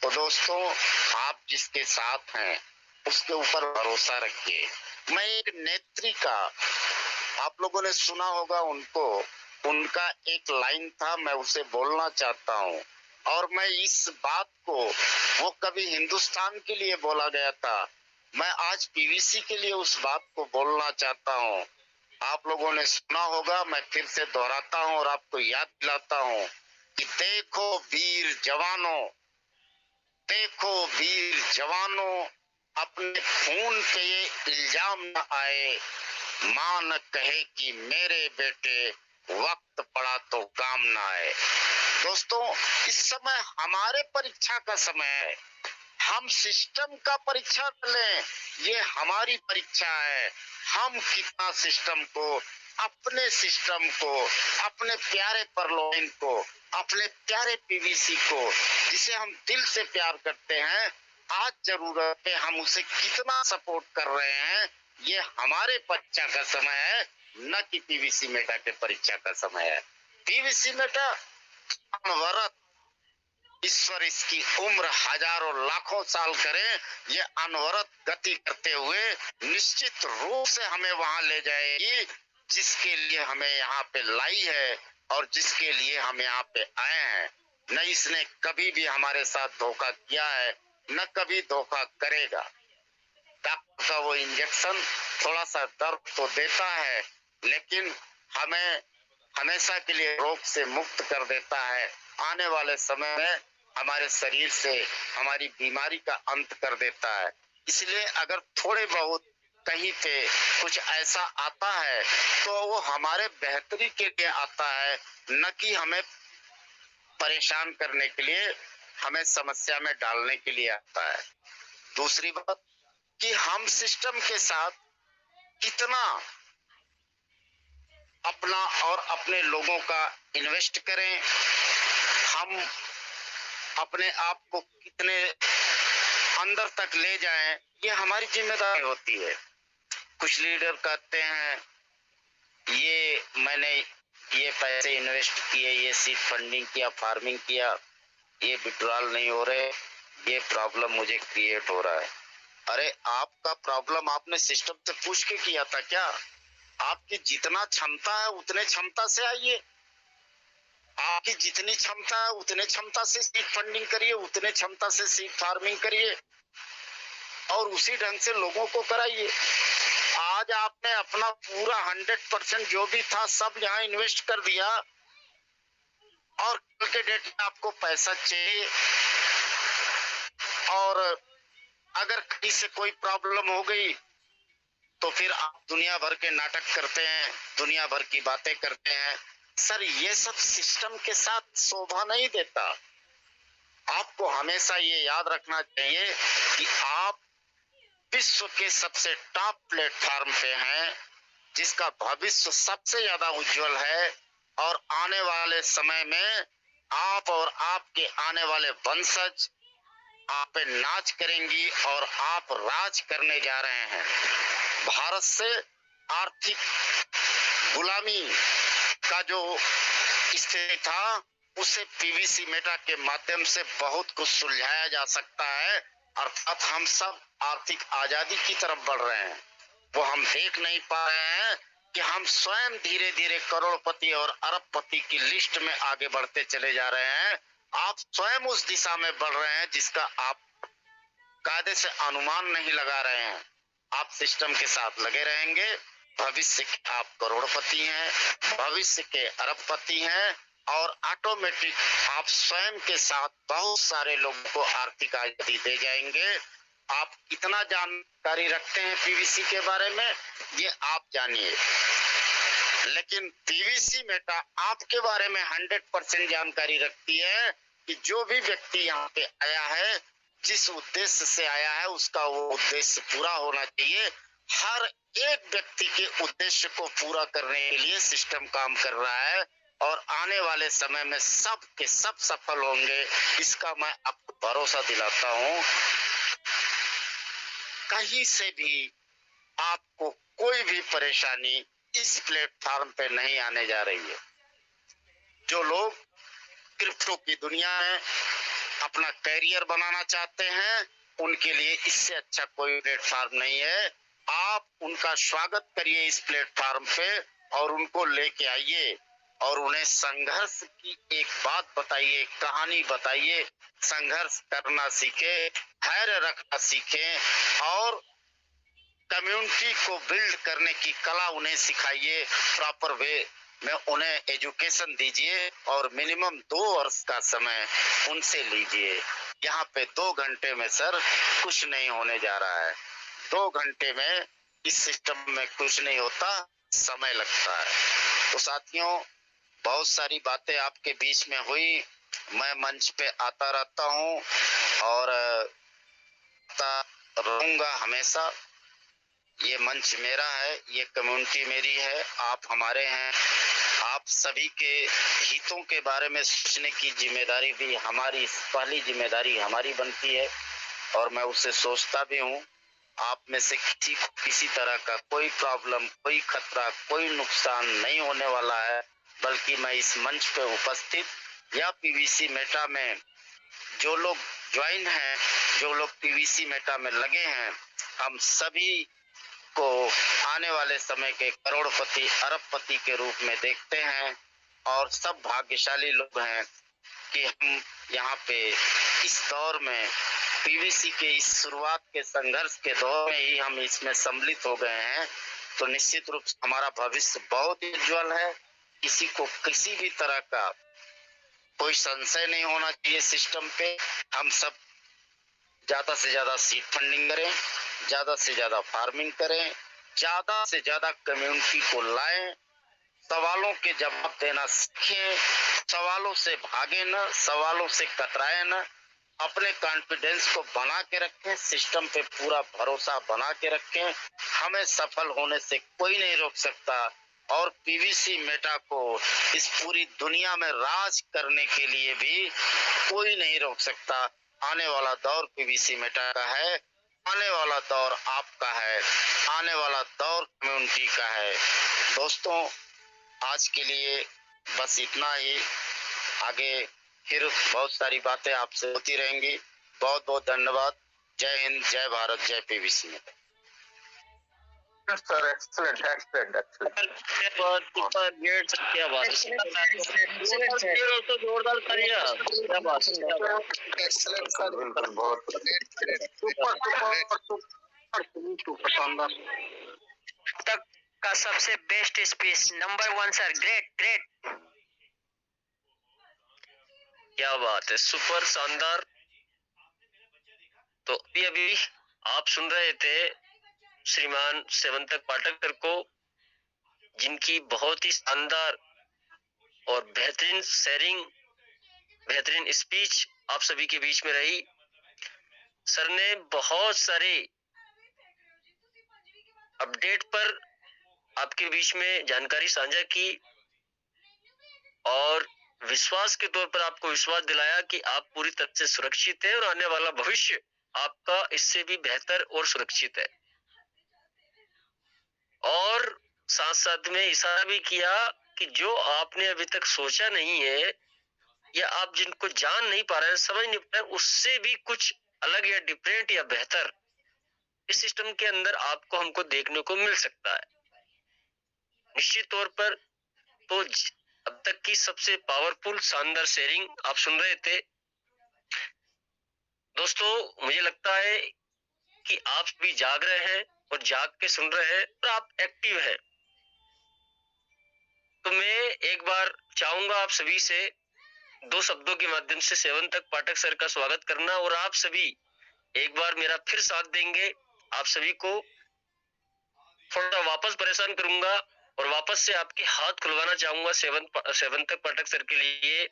तो दोस्तों, आप जिसके साथ हैं उसके ऊपर भरोसा रखिए। मैं एक नेत्री का, आप लोगों ने सुना होगा उनको, उनका एक लाइन था, मैं उसे बोलना चाहता हूँ। और मैं इस बात को, वो कभी हिंदुस्तान के लिए बोला गया था, मैं आज पीवीसी के लिए उस बात को बोलना चाहता हूँ। आप लोगों ने सुना होगा, मैं फिर से दोहराता हूँ और आपको याद दिलाता हूँ कि देखो वीर जवानों, देखो वीर जवानों, अपने खून पे ये इल्जाम न आए, मां न कहे कि मेरे बेटे वक्त पड़ा तो काम न आए। दोस्तों, इस समय हमारे परीक्षा का समय है, हम सिस्टम का परीक्षा लें, ये हमारी परीक्षा है। हम कितना सिस्टम को, अपने सिस्टम को, अपने प्यारे परलोइन को, अपने प्यारे पीवीसी को, जिसे हम दिल से प्यार करते हैं, आज जरूरत है हम उसे कितना सपोर्ट कर रहे हैं, ये हमारे परीक्षा का समय है, न कि पीवीसी मेटा के परीक्षा का समय है। पीवीसी मेटा अनवरत, ईश्वर इसकी उम्र हजारों लाखों साल करे, ये अनवरत गति करते हुए निश्चित रूप से हमें वहां ले जाएगी जिसके लिए हमें यहाँ पे लाई है और जिसके लिए हम यहाँ पे आए हैं। न इसने कभी भी हमारे साथ धोखा किया है, न कभी धोखा करेगा। डॉक्टर का वो इंजेक्शन थोड़ा सा दर्द तो देता है, लेकिन हमें हमेशा के लिए रोग से मुक्त कर देता है। आने वाले समय में हमारे शरीर से हमारी बीमारी का अंत कर देता है। इसलिए अगर थोड़े बहुत कहीं पे कुछ ऐसा आता है तो वो हमारे बेहतरी के लिए आता है, न कि हमें परेशान करने के लिए, हमें समस्या में डालने के लिए आता है। दूसरी बात कि हम सिस्टम के साथ कितना अपना और अपने लोगों का इन्वेस्ट करें, हम अपने आप को कितने अंदर तक ले जाएं, ये हमारी जिम्मेदारी होती है। कुछ लीडर कहते हैं ये मैंने ये पैसे इन्वेस्ट किए, ये सीड फंडिंग किया, फार्मिंग किया, ये विड्रॉल नहीं हो रहे, ये प्रॉब्लम मुझे क्रिएट हो रहा है। अरे आपका प्रॉब्लम आपने सिस्टम से पूछ के किया था क्या? आपकी जितना क्षमता है उतने क्षमता से आइए, आपकी जितनी क्षमता है उतने क्षमता से सीड फंडिंग करिए, उतने क्षमता से सीड फार्मिंग करिए और उसी ढंग से लोगों को कराइए। आज आपने अपना पूरा 100% जो भी था सब यहाँ इन्वेस्ट कर दिया और कल के डेट में आपको पैसा चाहिए, और अगर कहीं से कोई प्रॉब्लम हो गई तो फिर आप दुनिया भर के नाटक करते हैं, दुनिया भर की बातें करते हैं। सर ये सब सिस्टम के साथ शोभा नहीं देता। आपको हमेशा ये याद रखना चाहिए कि आप विश्व के सबसे टॉप प्लेटफॉर्म पे हैं, जिसका भविष्य सबसे ज्यादा उज्जवल है, और आने वाले समय में आप और आपके आने वाले वंशज आप पे नाच करेंगी और आप राज करने जा रहे हैं। भारत से आर्थिक गुलामी का जो स्थिति था, उसे पीवीसी मेटा के माध्यम से बहुत कुछ सुलझाया जा सकता है। अर्थात हम सब आर्थिक आजादी की तरफ बढ़ रहे हैं। वो हम देख नहीं पा रहे हैं कि हम स्वयं धीरे धीरे करोड़पति और अरबपति की लिस्ट में आगे बढ़ते चले जा रहे हैं। आप स्वयं उस दिशा में बढ़ रहे हैं जिसका आप कायदे से अनुमान नहीं लगा रहे हैं। आप सिस्टम के साथ लगे रहेंगे, भविष्य के आप करोड़पति हैं, भविष्य के अरबपति हैं, और ऑटोमेटिक आप स्वयं के साथ बहुत सारे लोगों को आर्थिक आजादी दे जाएंगे। आप कितना जानकारी रखते हैं पीवीसी के बारे में, ये आप जानिए, लेकिन पीवीसी मेटा आपके बारे में 100% जानकारी रखती है कि जो भी व्यक्ति यहाँ पे आया है, जिस उद्देश्य से आया है, उसका वो उद्देश्य पूरा होना चाहिए। हर एक व्यक्ति के उद्देश्य को पूरा करने के लिए सिस्टम काम कर रहा है, और आने वाले समय में सब के सब सफल होंगे, इसका मैं आपको भरोसा दिलाता हूँ। कहीं से भी आपको कोई भी परेशानी इस प्लेटफॉर्म पे नहीं आने जा रही है। जो लोग क्रिप्टो की दुनिया में अपना कैरियर बनाना चाहते हैं, उनके लिए इससे अच्छा कोई प्लेटफॉर्म नहीं है। आप उनका स्वागत करिए इस प्लेटफॉर्म पे, और उनको लेके आइए, और उन्हें संघर्ष की एक बात बताइए, कहानी बताइए। संघर्ष करना सीखे, धैर्य रखना सीखे, और कम्युनिटी को बिल्ड करने की कला उन्हें सिखाइए। प्रॉपर वे में उन्हें एजुकेशन दीजिए, और मिनिमम 2 वर्ष का समय उनसे लीजिए। यहाँ पे 2 घंटे में सर कुछ नहीं होने जा रहा है। 2 घंटे में इस सिस्टम में कुछ नहीं होता, समय लगता है। तो साथियों, बहुत सारी बातें आपके बीच में हुई। मैं मंच पे आता रहता हूँ और आता रहूंगा हमेशा। ये मंच मेरा है, ये कम्युनिटी मेरी है, आप हमारे हैं। आप सभी के हितों के बारे में सोचने की जिम्मेदारी भी हमारी, पहली जिम्मेदारी हमारी बनती है, और मैं उसे सोचता भी हूँ। आप में से किसी को किसी तरह का कोई प्रॉब्लम, कोई खतरा, कोई नुकसान नहीं होने वाला है, बल्कि मैं इस मंच पे उपस्थित या पीवीसी मेटा में जो लोग ज्वाइन हैं, जो लोग पीवीसी मेटा में लगे हैं, हम सभी को आने वाले समय के करोड़पति, अरबपति के रूप में देखते हैं, और सब भाग्यशाली लोग हैं कि हम यहाँ पे इस दौर में पीवीसी के इस शुरुआत के संघर्ष के दौर में ही हम इसमें सम्मिलित हो गए हैं। तो निश्चित रूप से हमारा भविष्य बहुत ही उज्जवल है। किसी को किसी भी तरह का कोई संशय नहीं होना चाहिए सिस्टम पे। हम सब ज्यादा से ज्यादा सीड फंडिंग करें, ज्यादा से ज्यादा फार्मिंग करें, ज्यादा से ज्यादा कम्युनिटी को लाएं, सवालों के जवाब देना सीखें, सवालों से भागे न, सवालों से कतराए न, अपने कॉन्फिडेंस को बना के रखें, सिस्टम पे पूरा भरोसा बना के रखें। हमें सफल होने से कोई नहीं रोक सकता, और पीवीसी मेटा को इस पूरी दुनिया में राज करने के लिए भी कोई नहीं रोक सकता। आने वाला दौर पीवीसी मेटा का है, आने वाला दौर आपका है, आने वाला दौर कम्युनिटी का है। दोस्तों, आज के लिए बस इतना ही। आगे फिर बहुत सारी बातें आपसे होती रहेंगी। बहुत बहुत धन्यवाद। जय हिंद, जय भारत, जय PVC Meta. Sir excellent excellent excellent. Super great, क्या बात है, तो जोरदार तालियां, क्या बात है, क्या बात है। एक्सीलेंट सर, बिल्कुल बहुत सुपर सुपर सुपर शानदार। तक का सबसे best speech, number 1 sir, great great. क्या बात है, सुपर शानदार। तो अभी अभी आप सुन रहे थे श्रीमान सेवंतक पाठक सर को, जिनकी बहुत ही शानदार और बेहतरीन शेयरिंग, बेहतरीन स्पीच आप सभी के बीच में रही। सर ने बहुत सारे अपडेट पर आपके बीच में जानकारी साझा की और विश्वास के तौर पर आपको विश्वास दिलाया कि आप पूरी तरह से सुरक्षित है और आने वाला भविष्य आपका इससे भी बेहतर और सुरक्षित है। और साथ साथ में इशारा भी किया कि जो आपने अभी तक सोचा नहीं है या आप जिनको जान नहीं पा रहे हैं, समझ नहीं पा रहे, उससे भी कुछ अलग या डिफरेंट या बेहतर इस सिस्टम के अंदर आपको हमको देखने को मिल सकता है। निश्चित तौर पर तो अब तक की सबसे पावरफुल शानदार शेयरिंग आप सुन रहे थे। दोस्तों, मुझे लगता है कि आप भी जाग रहे हैं और जाग के सुन रहे हैं और आप एक्टिव हैं। तो मैं एक बार चाहूंगा आप सभी से दो शब्दों के माध्यम से सेवंतक पाठक सर का स्वागत करना, और आप सभी एक बार मेरा फिर साथ देंगे। आप सभी को थोड़ा वापस परेशान करूंगा और वापस से आपके हाथ खुलवाना चाहूंगा सेवंतक पाठक सर के लिए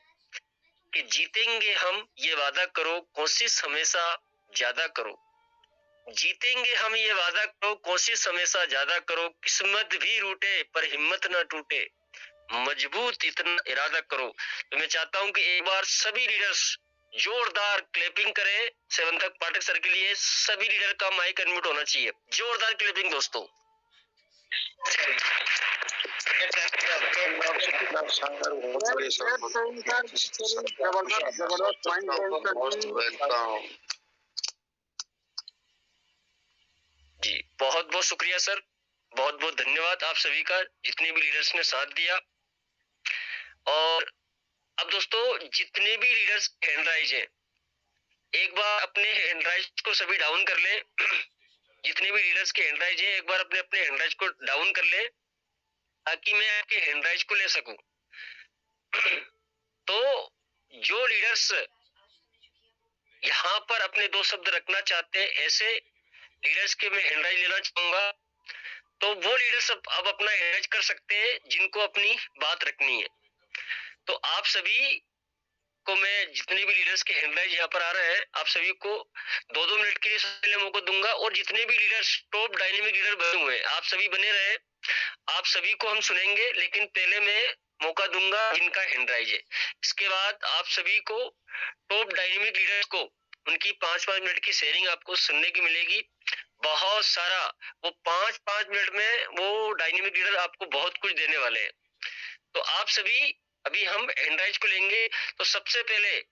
कि जीतेंगे हम, ये वादा करो, कोशिश हमेशा ज्यादा करो। जीतेंगे हम, ये वादा करो, कोशिश हमेशा ज्यादा करो। किस्मत भी रूठे पर हिम्मत ना टूटे, मजबूत इतना इरादा करो। तो मैं चाहता हूं कि एक बार सभी लीडर्स जोरदार क्लैपिंग करें सेवंतक पाठक सर के लिए। सभी लीडर का माइक अनम्यूट होना चाहिए। जोरदार क्लैपिंग दोस्तों। जी बहुत बहुत शुक्रिया सर, बहुत बहुत धन्यवाद आप सभी का, जितने भी लीडर्स ने साथ दिया। और अब दोस्तों, जितने भी लीडर्स हैंड राइज हैं, एक बार अपने हैंड राइज को सभी डाउन कर ले। जितने भी लीडर्स के हैंड राइज हैं, एक बार अपने अपने हैंड राइज को डाउन कर ले ताकि मैं आपके हैंड राइज को ले सकूं। तो जो लीडर्स यहाँ पर अपने दो शब्द रखना चाहते हैं, ऐसे लीडर्स के मैं हैंड राइज लेना चाहूंगा। तो वो लीडर्स अब अपना हैंड राइज कर सकते हैं जिनको अपनी बात रखनी है। तो आप सभी को मैं, जितने भी लीडर्स के हैंड राइज यहाँ पर आ रहे हैं, आप सभी को 2-2 मिनट के लिए मौका दूंगा। और जितने भी लीडर्स टॉप डायनेमिक लीडर बने हुए हैं, आप सभी बने रहे। आप सभी को हम सुनेंगे, लेकिन पहले मैं मौका दूंगा जिनका हैंड राइज है। इसके बाद आप सभी को टॉप डायनेमिक लीडर्स को उनकी 5-5 मिनट की शेयरिंग आपको सुनने की मिलेगी। बहुत सारा, वो 5-5 मिनट में वो डायनेमिक लीडर आपको बहुत कुछ देने वाले हैं। तो आप सभी, अभी हम हैंड राइज को लेंगे। तो सबसे पहले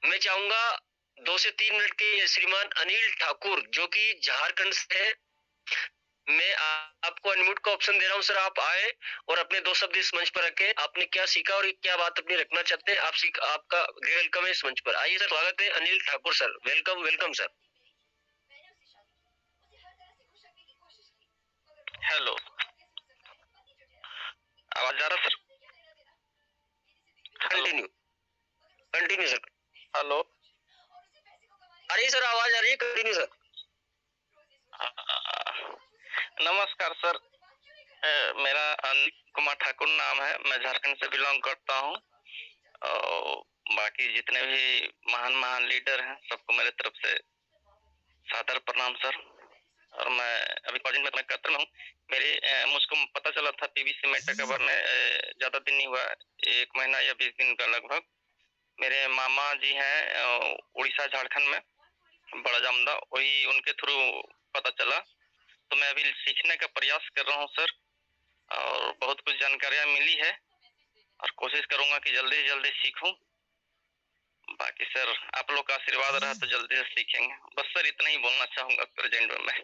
मैं चाहूंगा 2 से 3 मिनट के श्रीमान अनिल ठाकुर, जो कि झारखंड से है। मैं आपको अनम्यूट का ऑप्शन दे रहा हूं सर, आप आए और अपने 2 शब्द इस मंच पर रखें। आपने क्या सीखा और क्या बात अपनी रखना चाहते हैं, आपका वेलकम है इस मंच पर। आइए सर, स्वागत है Anil Thakur sir. Welcome welcome sir. Hello, आवाज आ रहा sir? Continue continue sir. Hello, अरे सर, आवाज आ रही है, कंटिन्यू सर। नमस्कार सर, मेरा अनिल कुमार ठाकुर नाम है। मैं झारखंड से बिलोंग करता हूँ। बाकी जितने भी महान लीडर हैं, सबको मेरे तरफ से सादर प्रणाम सर। और मैं अभी कॉलेज में कतर में हूँ। मुझको पता चला था पीवीसी मेटा खबर में ज्यादा दिन नहीं हुआ, 1 महीना या 20 दिन का लगभग। मेरे मामा जी हैं उड़ीसा झारखंड में, बड़ा जामदा, वही उनके थ्रू पता चला। तो मैं अभी सीखने का प्रयास कर रहा हूँ सर, और बहुत कुछ जानकारियाँ मिली है और कोशिश करूंगा कि जल्दी से जल्दी सीखूं। बाकी सर, आप लोग का आशीर्वाद रहा तो जल्दी से सीखेंगे। बस सर, इतना ही बोलना चाहूंगा प्रेजेंट में मैं।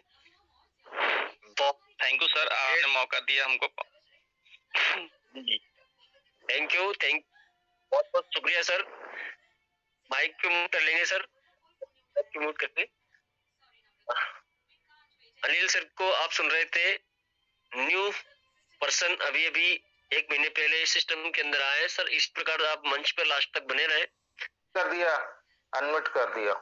थैंक यू सर, आपने मौका दिया हमको। थैंक यू, बहुत बहुत शुक्रिया सर। माइक पे म्यूट कर लेंगे सर, माइक पे म्यूट करके। अनिल सर को आप सुन रहे थे, न्यू पर्सन, अभी 1 महीने पहले सिस्टम के अंदर आए सर। इस प्रकार आप मंच पर लास्ट तक बने रहे। कर दिया, अनम्यूट कर दिया।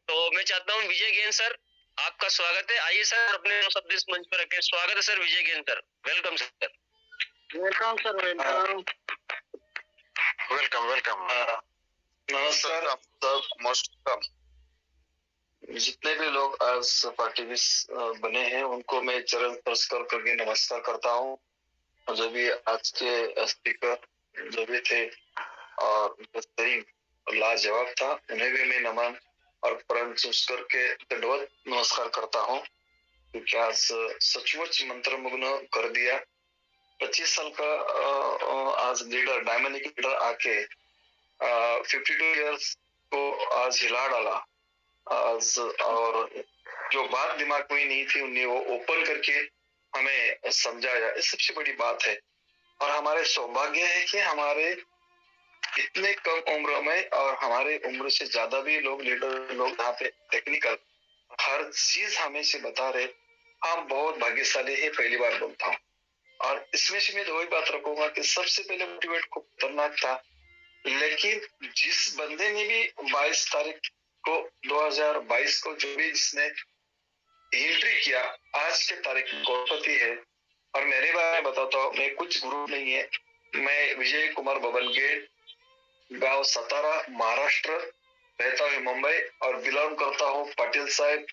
तो मैं चाहता हूँ विजय गेन सर, आपका स्वागत है। आइए सर, अपने शब्द इस मंच पर रखें। स्वागत है sir Vijay Gain sir, welcome sir. Welcome sir, welcome welcome welcome. नमस्कार आप सब, मोस्ट जितने भी लोग आज पार्टिसिपेंट बने हैं उनको मैं चरण स्पर्श करके नमस्कार करता हूँ। और जो भी आज के स्पीकर जो भी थे और सही लाजवाब था, उन्हें भी मैं नमन और परम करके दंडवत नमस्कार करता हूँ, क्योंकि आज सचमुच मंत्रमुग्ध कर दिया। 25 साल का आज लीडर, डायनामिक लीडर आके 52 इयर्स को आज हिला डाला आज, और जो बात दिमाग में नहीं थी उन्हें वो ओपन करके हमें समझाया। ये सबसे बड़ी बात है। और हमारे सौभाग्य है कि हमारे इतने कम उम्र में और हमारे उम्र से ज्यादा भी लोग, लीडर लोग यहाँ पे टेक्निकल हर चीज हमें से बता रहे। हम बहुत भाग्यशाली है, पहली बार बोलता हूँ। और इसमें से मैं दो ही बात रखूंगा कि सबसे पहले मोटिवेट खूब खतरनाक था, लेकिन जिस बंदे ने भी 22 तारीख को 2022 को जो भी जिसने एंट्री किया, आज के तारीख में करोड़पति है। और मेरे बारे में बताता हूँ, मैं कुछ ग्रुप नहीं है, मैं विजय कुमार बबनगेट, गांव सतारा, महाराष्ट्र, रहता हूँ मुंबई और बिलोंग करता हूँ पाटिल साहब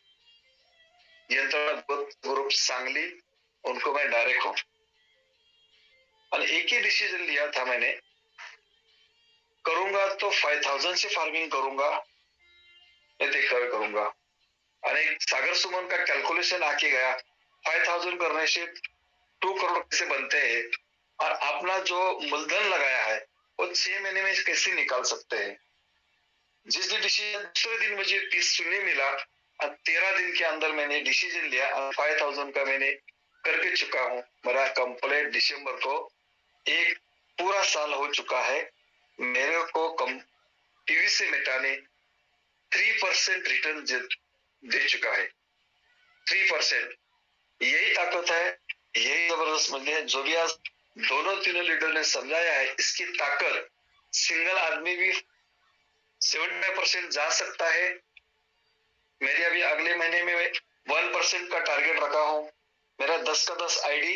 यंत्रणा ग्रुप सांगली, उनको मैं डायरेक्ट हूँ। और एक ही डिसीजन लिया था मैंने, करूंगा तो 5000 से फार्मिंग करूंगा, मैं देखकर करूंगा। और एक सागर सुमन का कैलकुलेशन आके गया, 5000 करने से 2 करोड़ कैसे बनते हैं, और अपना जो मूलधन लगाया है वो 6 महीने में कैसे निकाल सकते हैं। जिस दिन डिसीजन दूसरे दिन मुझे 30 शून्य मिला और 13 दिन के अंदर मैंने डिसीजन लिया और 5000 का मैंने करके चुका हूँ। मेरा कंप्लीट दिसंबर को एक पूरा साल हो चुका है। मेरे को टीवी से मिटाने 3% रिटर्न दे चुका है। 3%, यही ताकत है, यही जबरदस्त मूल्य है। जो भी आज दोनों तीनों लीडर ने समझाया है, इसकी ताकत सिंगल आदमी भी 75% जा सकता है। मेरे अभी अगले महीने में 1% का टारगेट रखा हूं। मेरा 10 का 10 आईडी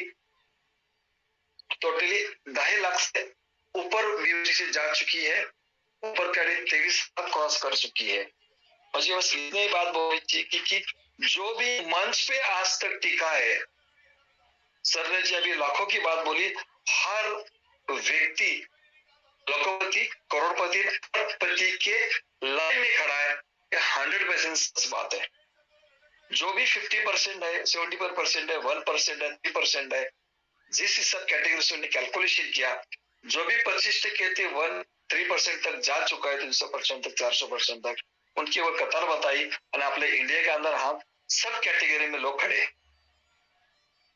टोटली 2.5 लाख से ऊपर व्यूज से जा चुकी है, ऊपर का 23 लाख क्रॉस कर चुकी है। मुझे बस इतनी बात बोलनी चाहिए कि जो भी मंच पे आज तक टिका है, सर ने जी अभी लाखों की बात बोली, हर व्यक्ति लखोपति, करोड़पति, अरबपति के लाइन में खड़ा है। 100% सच बात है। जो भी 50% है, 70% है, 1% है, 3% है, जिस सब कैटेगरी से कैलकुलेशन किया, जो भी 25% थे 3% तक जा चुका है, 300% तक, 400% तक, उनकी वो कतार बताई। और अपने इंडिया के अंदर हम सब कैटेगरी में लोग खड़े,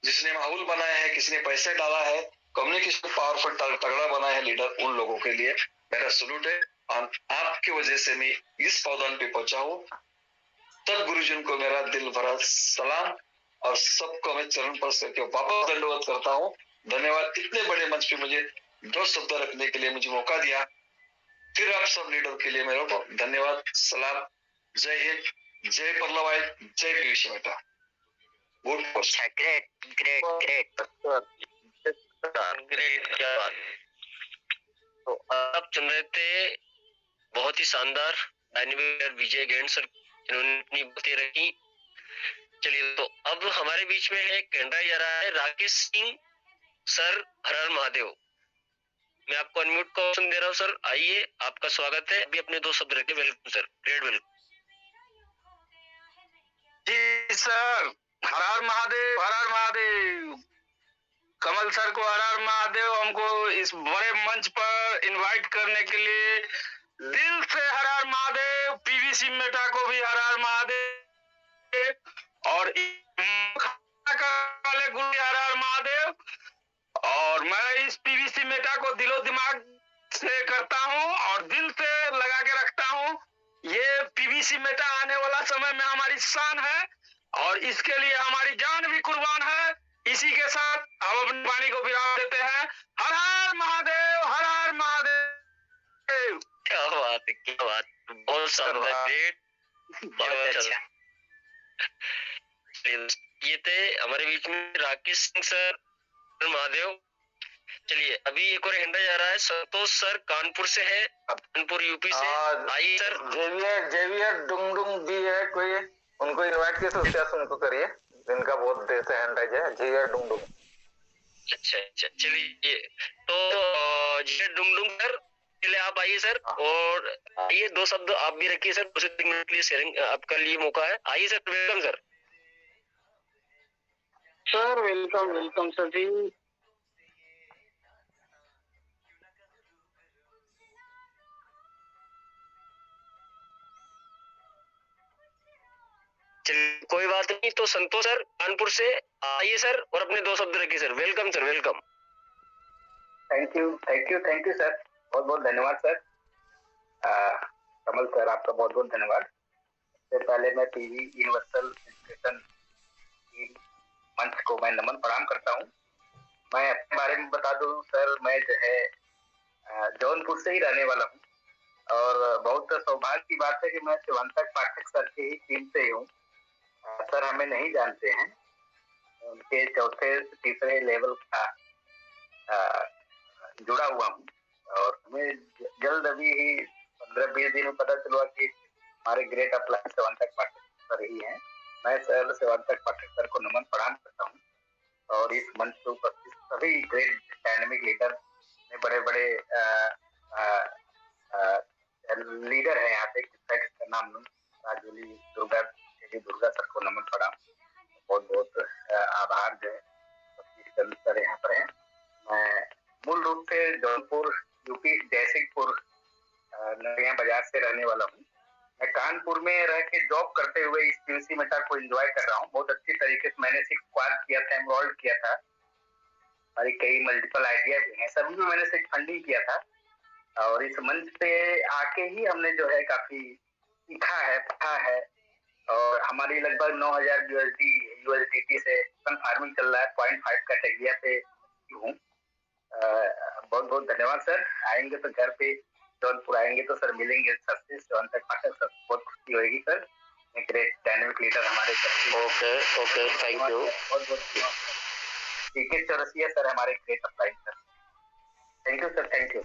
जिसने माहौल बनाया है, किसने पैसे डाला है, कम्युनिकेशन पावरफुल तगड़ा बना है लीडर, उन लोगों के लिए मेरा सलूट है। और आपकी वजह से मैं इस पौधान पे पहुंचा हूँ। सब गुरुजन को मेरा दिल भरा सलाम, और सबको मैं चरण स्पर्श करके वापस दंडवत करता हूँ। धन्यवाद, इतने बड़े मंच पे मुझे 2 शब्द रखने के लिए मुझे मौका दिया। फिर आप सब लीडर के लिए मेरे को धन्यवाद, सलाम, जय हिंद, जय पल्लवाई, जय Piyush Mehta. Good post. Great great great great, क्या बात। तो आप सुन रहे थे बहुत ही शानदार डायनेमिक विजय गेंड सर, इन्होंने अपनी बातें रखी। चलिए, तो अब हमारे बीच में है, कहना जा रहा है राकेश सिंह सर, हर हर महादेव। मैं आपको अनम्यूट का ऑप्शन दे रहा हूँ सर, आइए, आपका स्वागत है। अभी अपने 2 शब्द रखे। Welcome sir, great welcome. जी सर, हर हर महादेव, हर हर महादेव। कमल सर को हर हर महादेव, हमको इस बड़े मंच पर इनवाइट करने के लिए दिल से हर हर महादेव। पीवीसी मेटा को भी हर हर महादेव, और वाले गुरु हर हर महादेव। और मैं इस पीवीसी मेटा को दिलो दिमाग से करता हूँ और दिल से लगा के रखता हूँ। ये पीवीसी मेटा आने वाला समय में हमारी शान है, और इसके लिए हमारी जान भी कुर्बान है। इसी के साथ हम अपनी वाणी को विराम देते हैं। हर हर महादेव, हर हर महादेव। क्या बात है, क्या बात, बहुत शानदार, ग्रेट, बहुत अच्छा। ये थे हमारे बीच में राकेश सिंह सर, महादेव। चलिए अभी एक और हैंडा जा रहा है, संतोष सर कानपुर से है, कानपुर यूपी से। आइए सर। जेवियर डुंगडुंग भी है कोई, उनको इनवाइट किया तो उनको करिए, इनका बहुत देर से हैंड है जेवियर डुंगडुंग। अच्छा अच्छा, चलिए तो जेवियर डुंगडुंग सर पहले आप आइए सर, और आइए 2 शब्द आप भी रखिए सर, 2 मिनट के लिए शेयरिंग आपका लिए मौका है। आइए sir, welcome sir. Sir welcome welcome sir ji. चलिए कोई बात नहीं, तो संतोष सर कानपुर से आइए सर, और अपने 2 शब्द रखिए sir. Welcome sir, welcome. Thank you sir, बहुत बहुत धन्यवाद सर। कमल सर आपका बहुत बहुत धन्यवाद। सबसे पहले मैं पीवी यूनिवर्सल एजुकेशन मंच को मैं नमन प्रणाम करता हूँ। मैं अपने बारे में बता दूं सर, मैं जो है जौनपुर से ही रहने वाला हूँ, और बहुत सौभाग्य की बात है कि मैं शिवांतक पाठक सर की ही टीम से हूँ। सर हमें नहीं जानते हैं, उनके चौथे तीसरे लेवल का जुड़ा हुआ हूँ, और हमें जल्द अभी ही 15-20 दिन में पता चला कि हमारे ग्रेट अप्लाई शिवांतक पाठक सर ही हैं। मैं सर शिवांतक पाठक सर को नमन प्रणाम करता हूँ, और इस मंच पर उपस्थित सभी ग्रेट डायनेमिक लीडर में बड़े बड़े लीडर हैं यहाँ पे, जिसका नाम राजूली दुर्गा सर को नमन प्रणाम, बहुत बहुत आभार जो है सर यहाँ पर है। मैं मूल रूप से जौनपुर यूपी जयसिंहपुर नरिया बाजार से रहने वाला हूँ। मैं कानपुर में रह के जॉब करते हुए इस पीयूसी मेटा को एंजॉय कर रहा हूँ बहुत अच्छी तरीके से। मैंने 6 क्वार किया था, एनरोल किया था, हमारी कई मल्टीपल आइडिया भी हैं, सभी में मैंने 6 फंडिंग किया था, और इस मंच पे आके ही हमने जो है काफी सीखा है, पढ़ा है, और हमारी लगभग 9,000 यूएसडीटी से फार्मिंग चल रहा है, 0.5 कैटेगरिया पे हूँ। बहुत बहुत धन्यवाद सर। आएंगे तो घर पे जौनपुर आएंगे तो सर मिलेंगे सर से, शिवांतक पाठक सर, बहुत खुशी होगी सर। ग्रेट डायनेमिक लीडर हमारे सर। ओके थैंक यू, बहुत बहुत ठीक है चौरसिया सर, हमारे great apply sir. Thank you sir, thank you.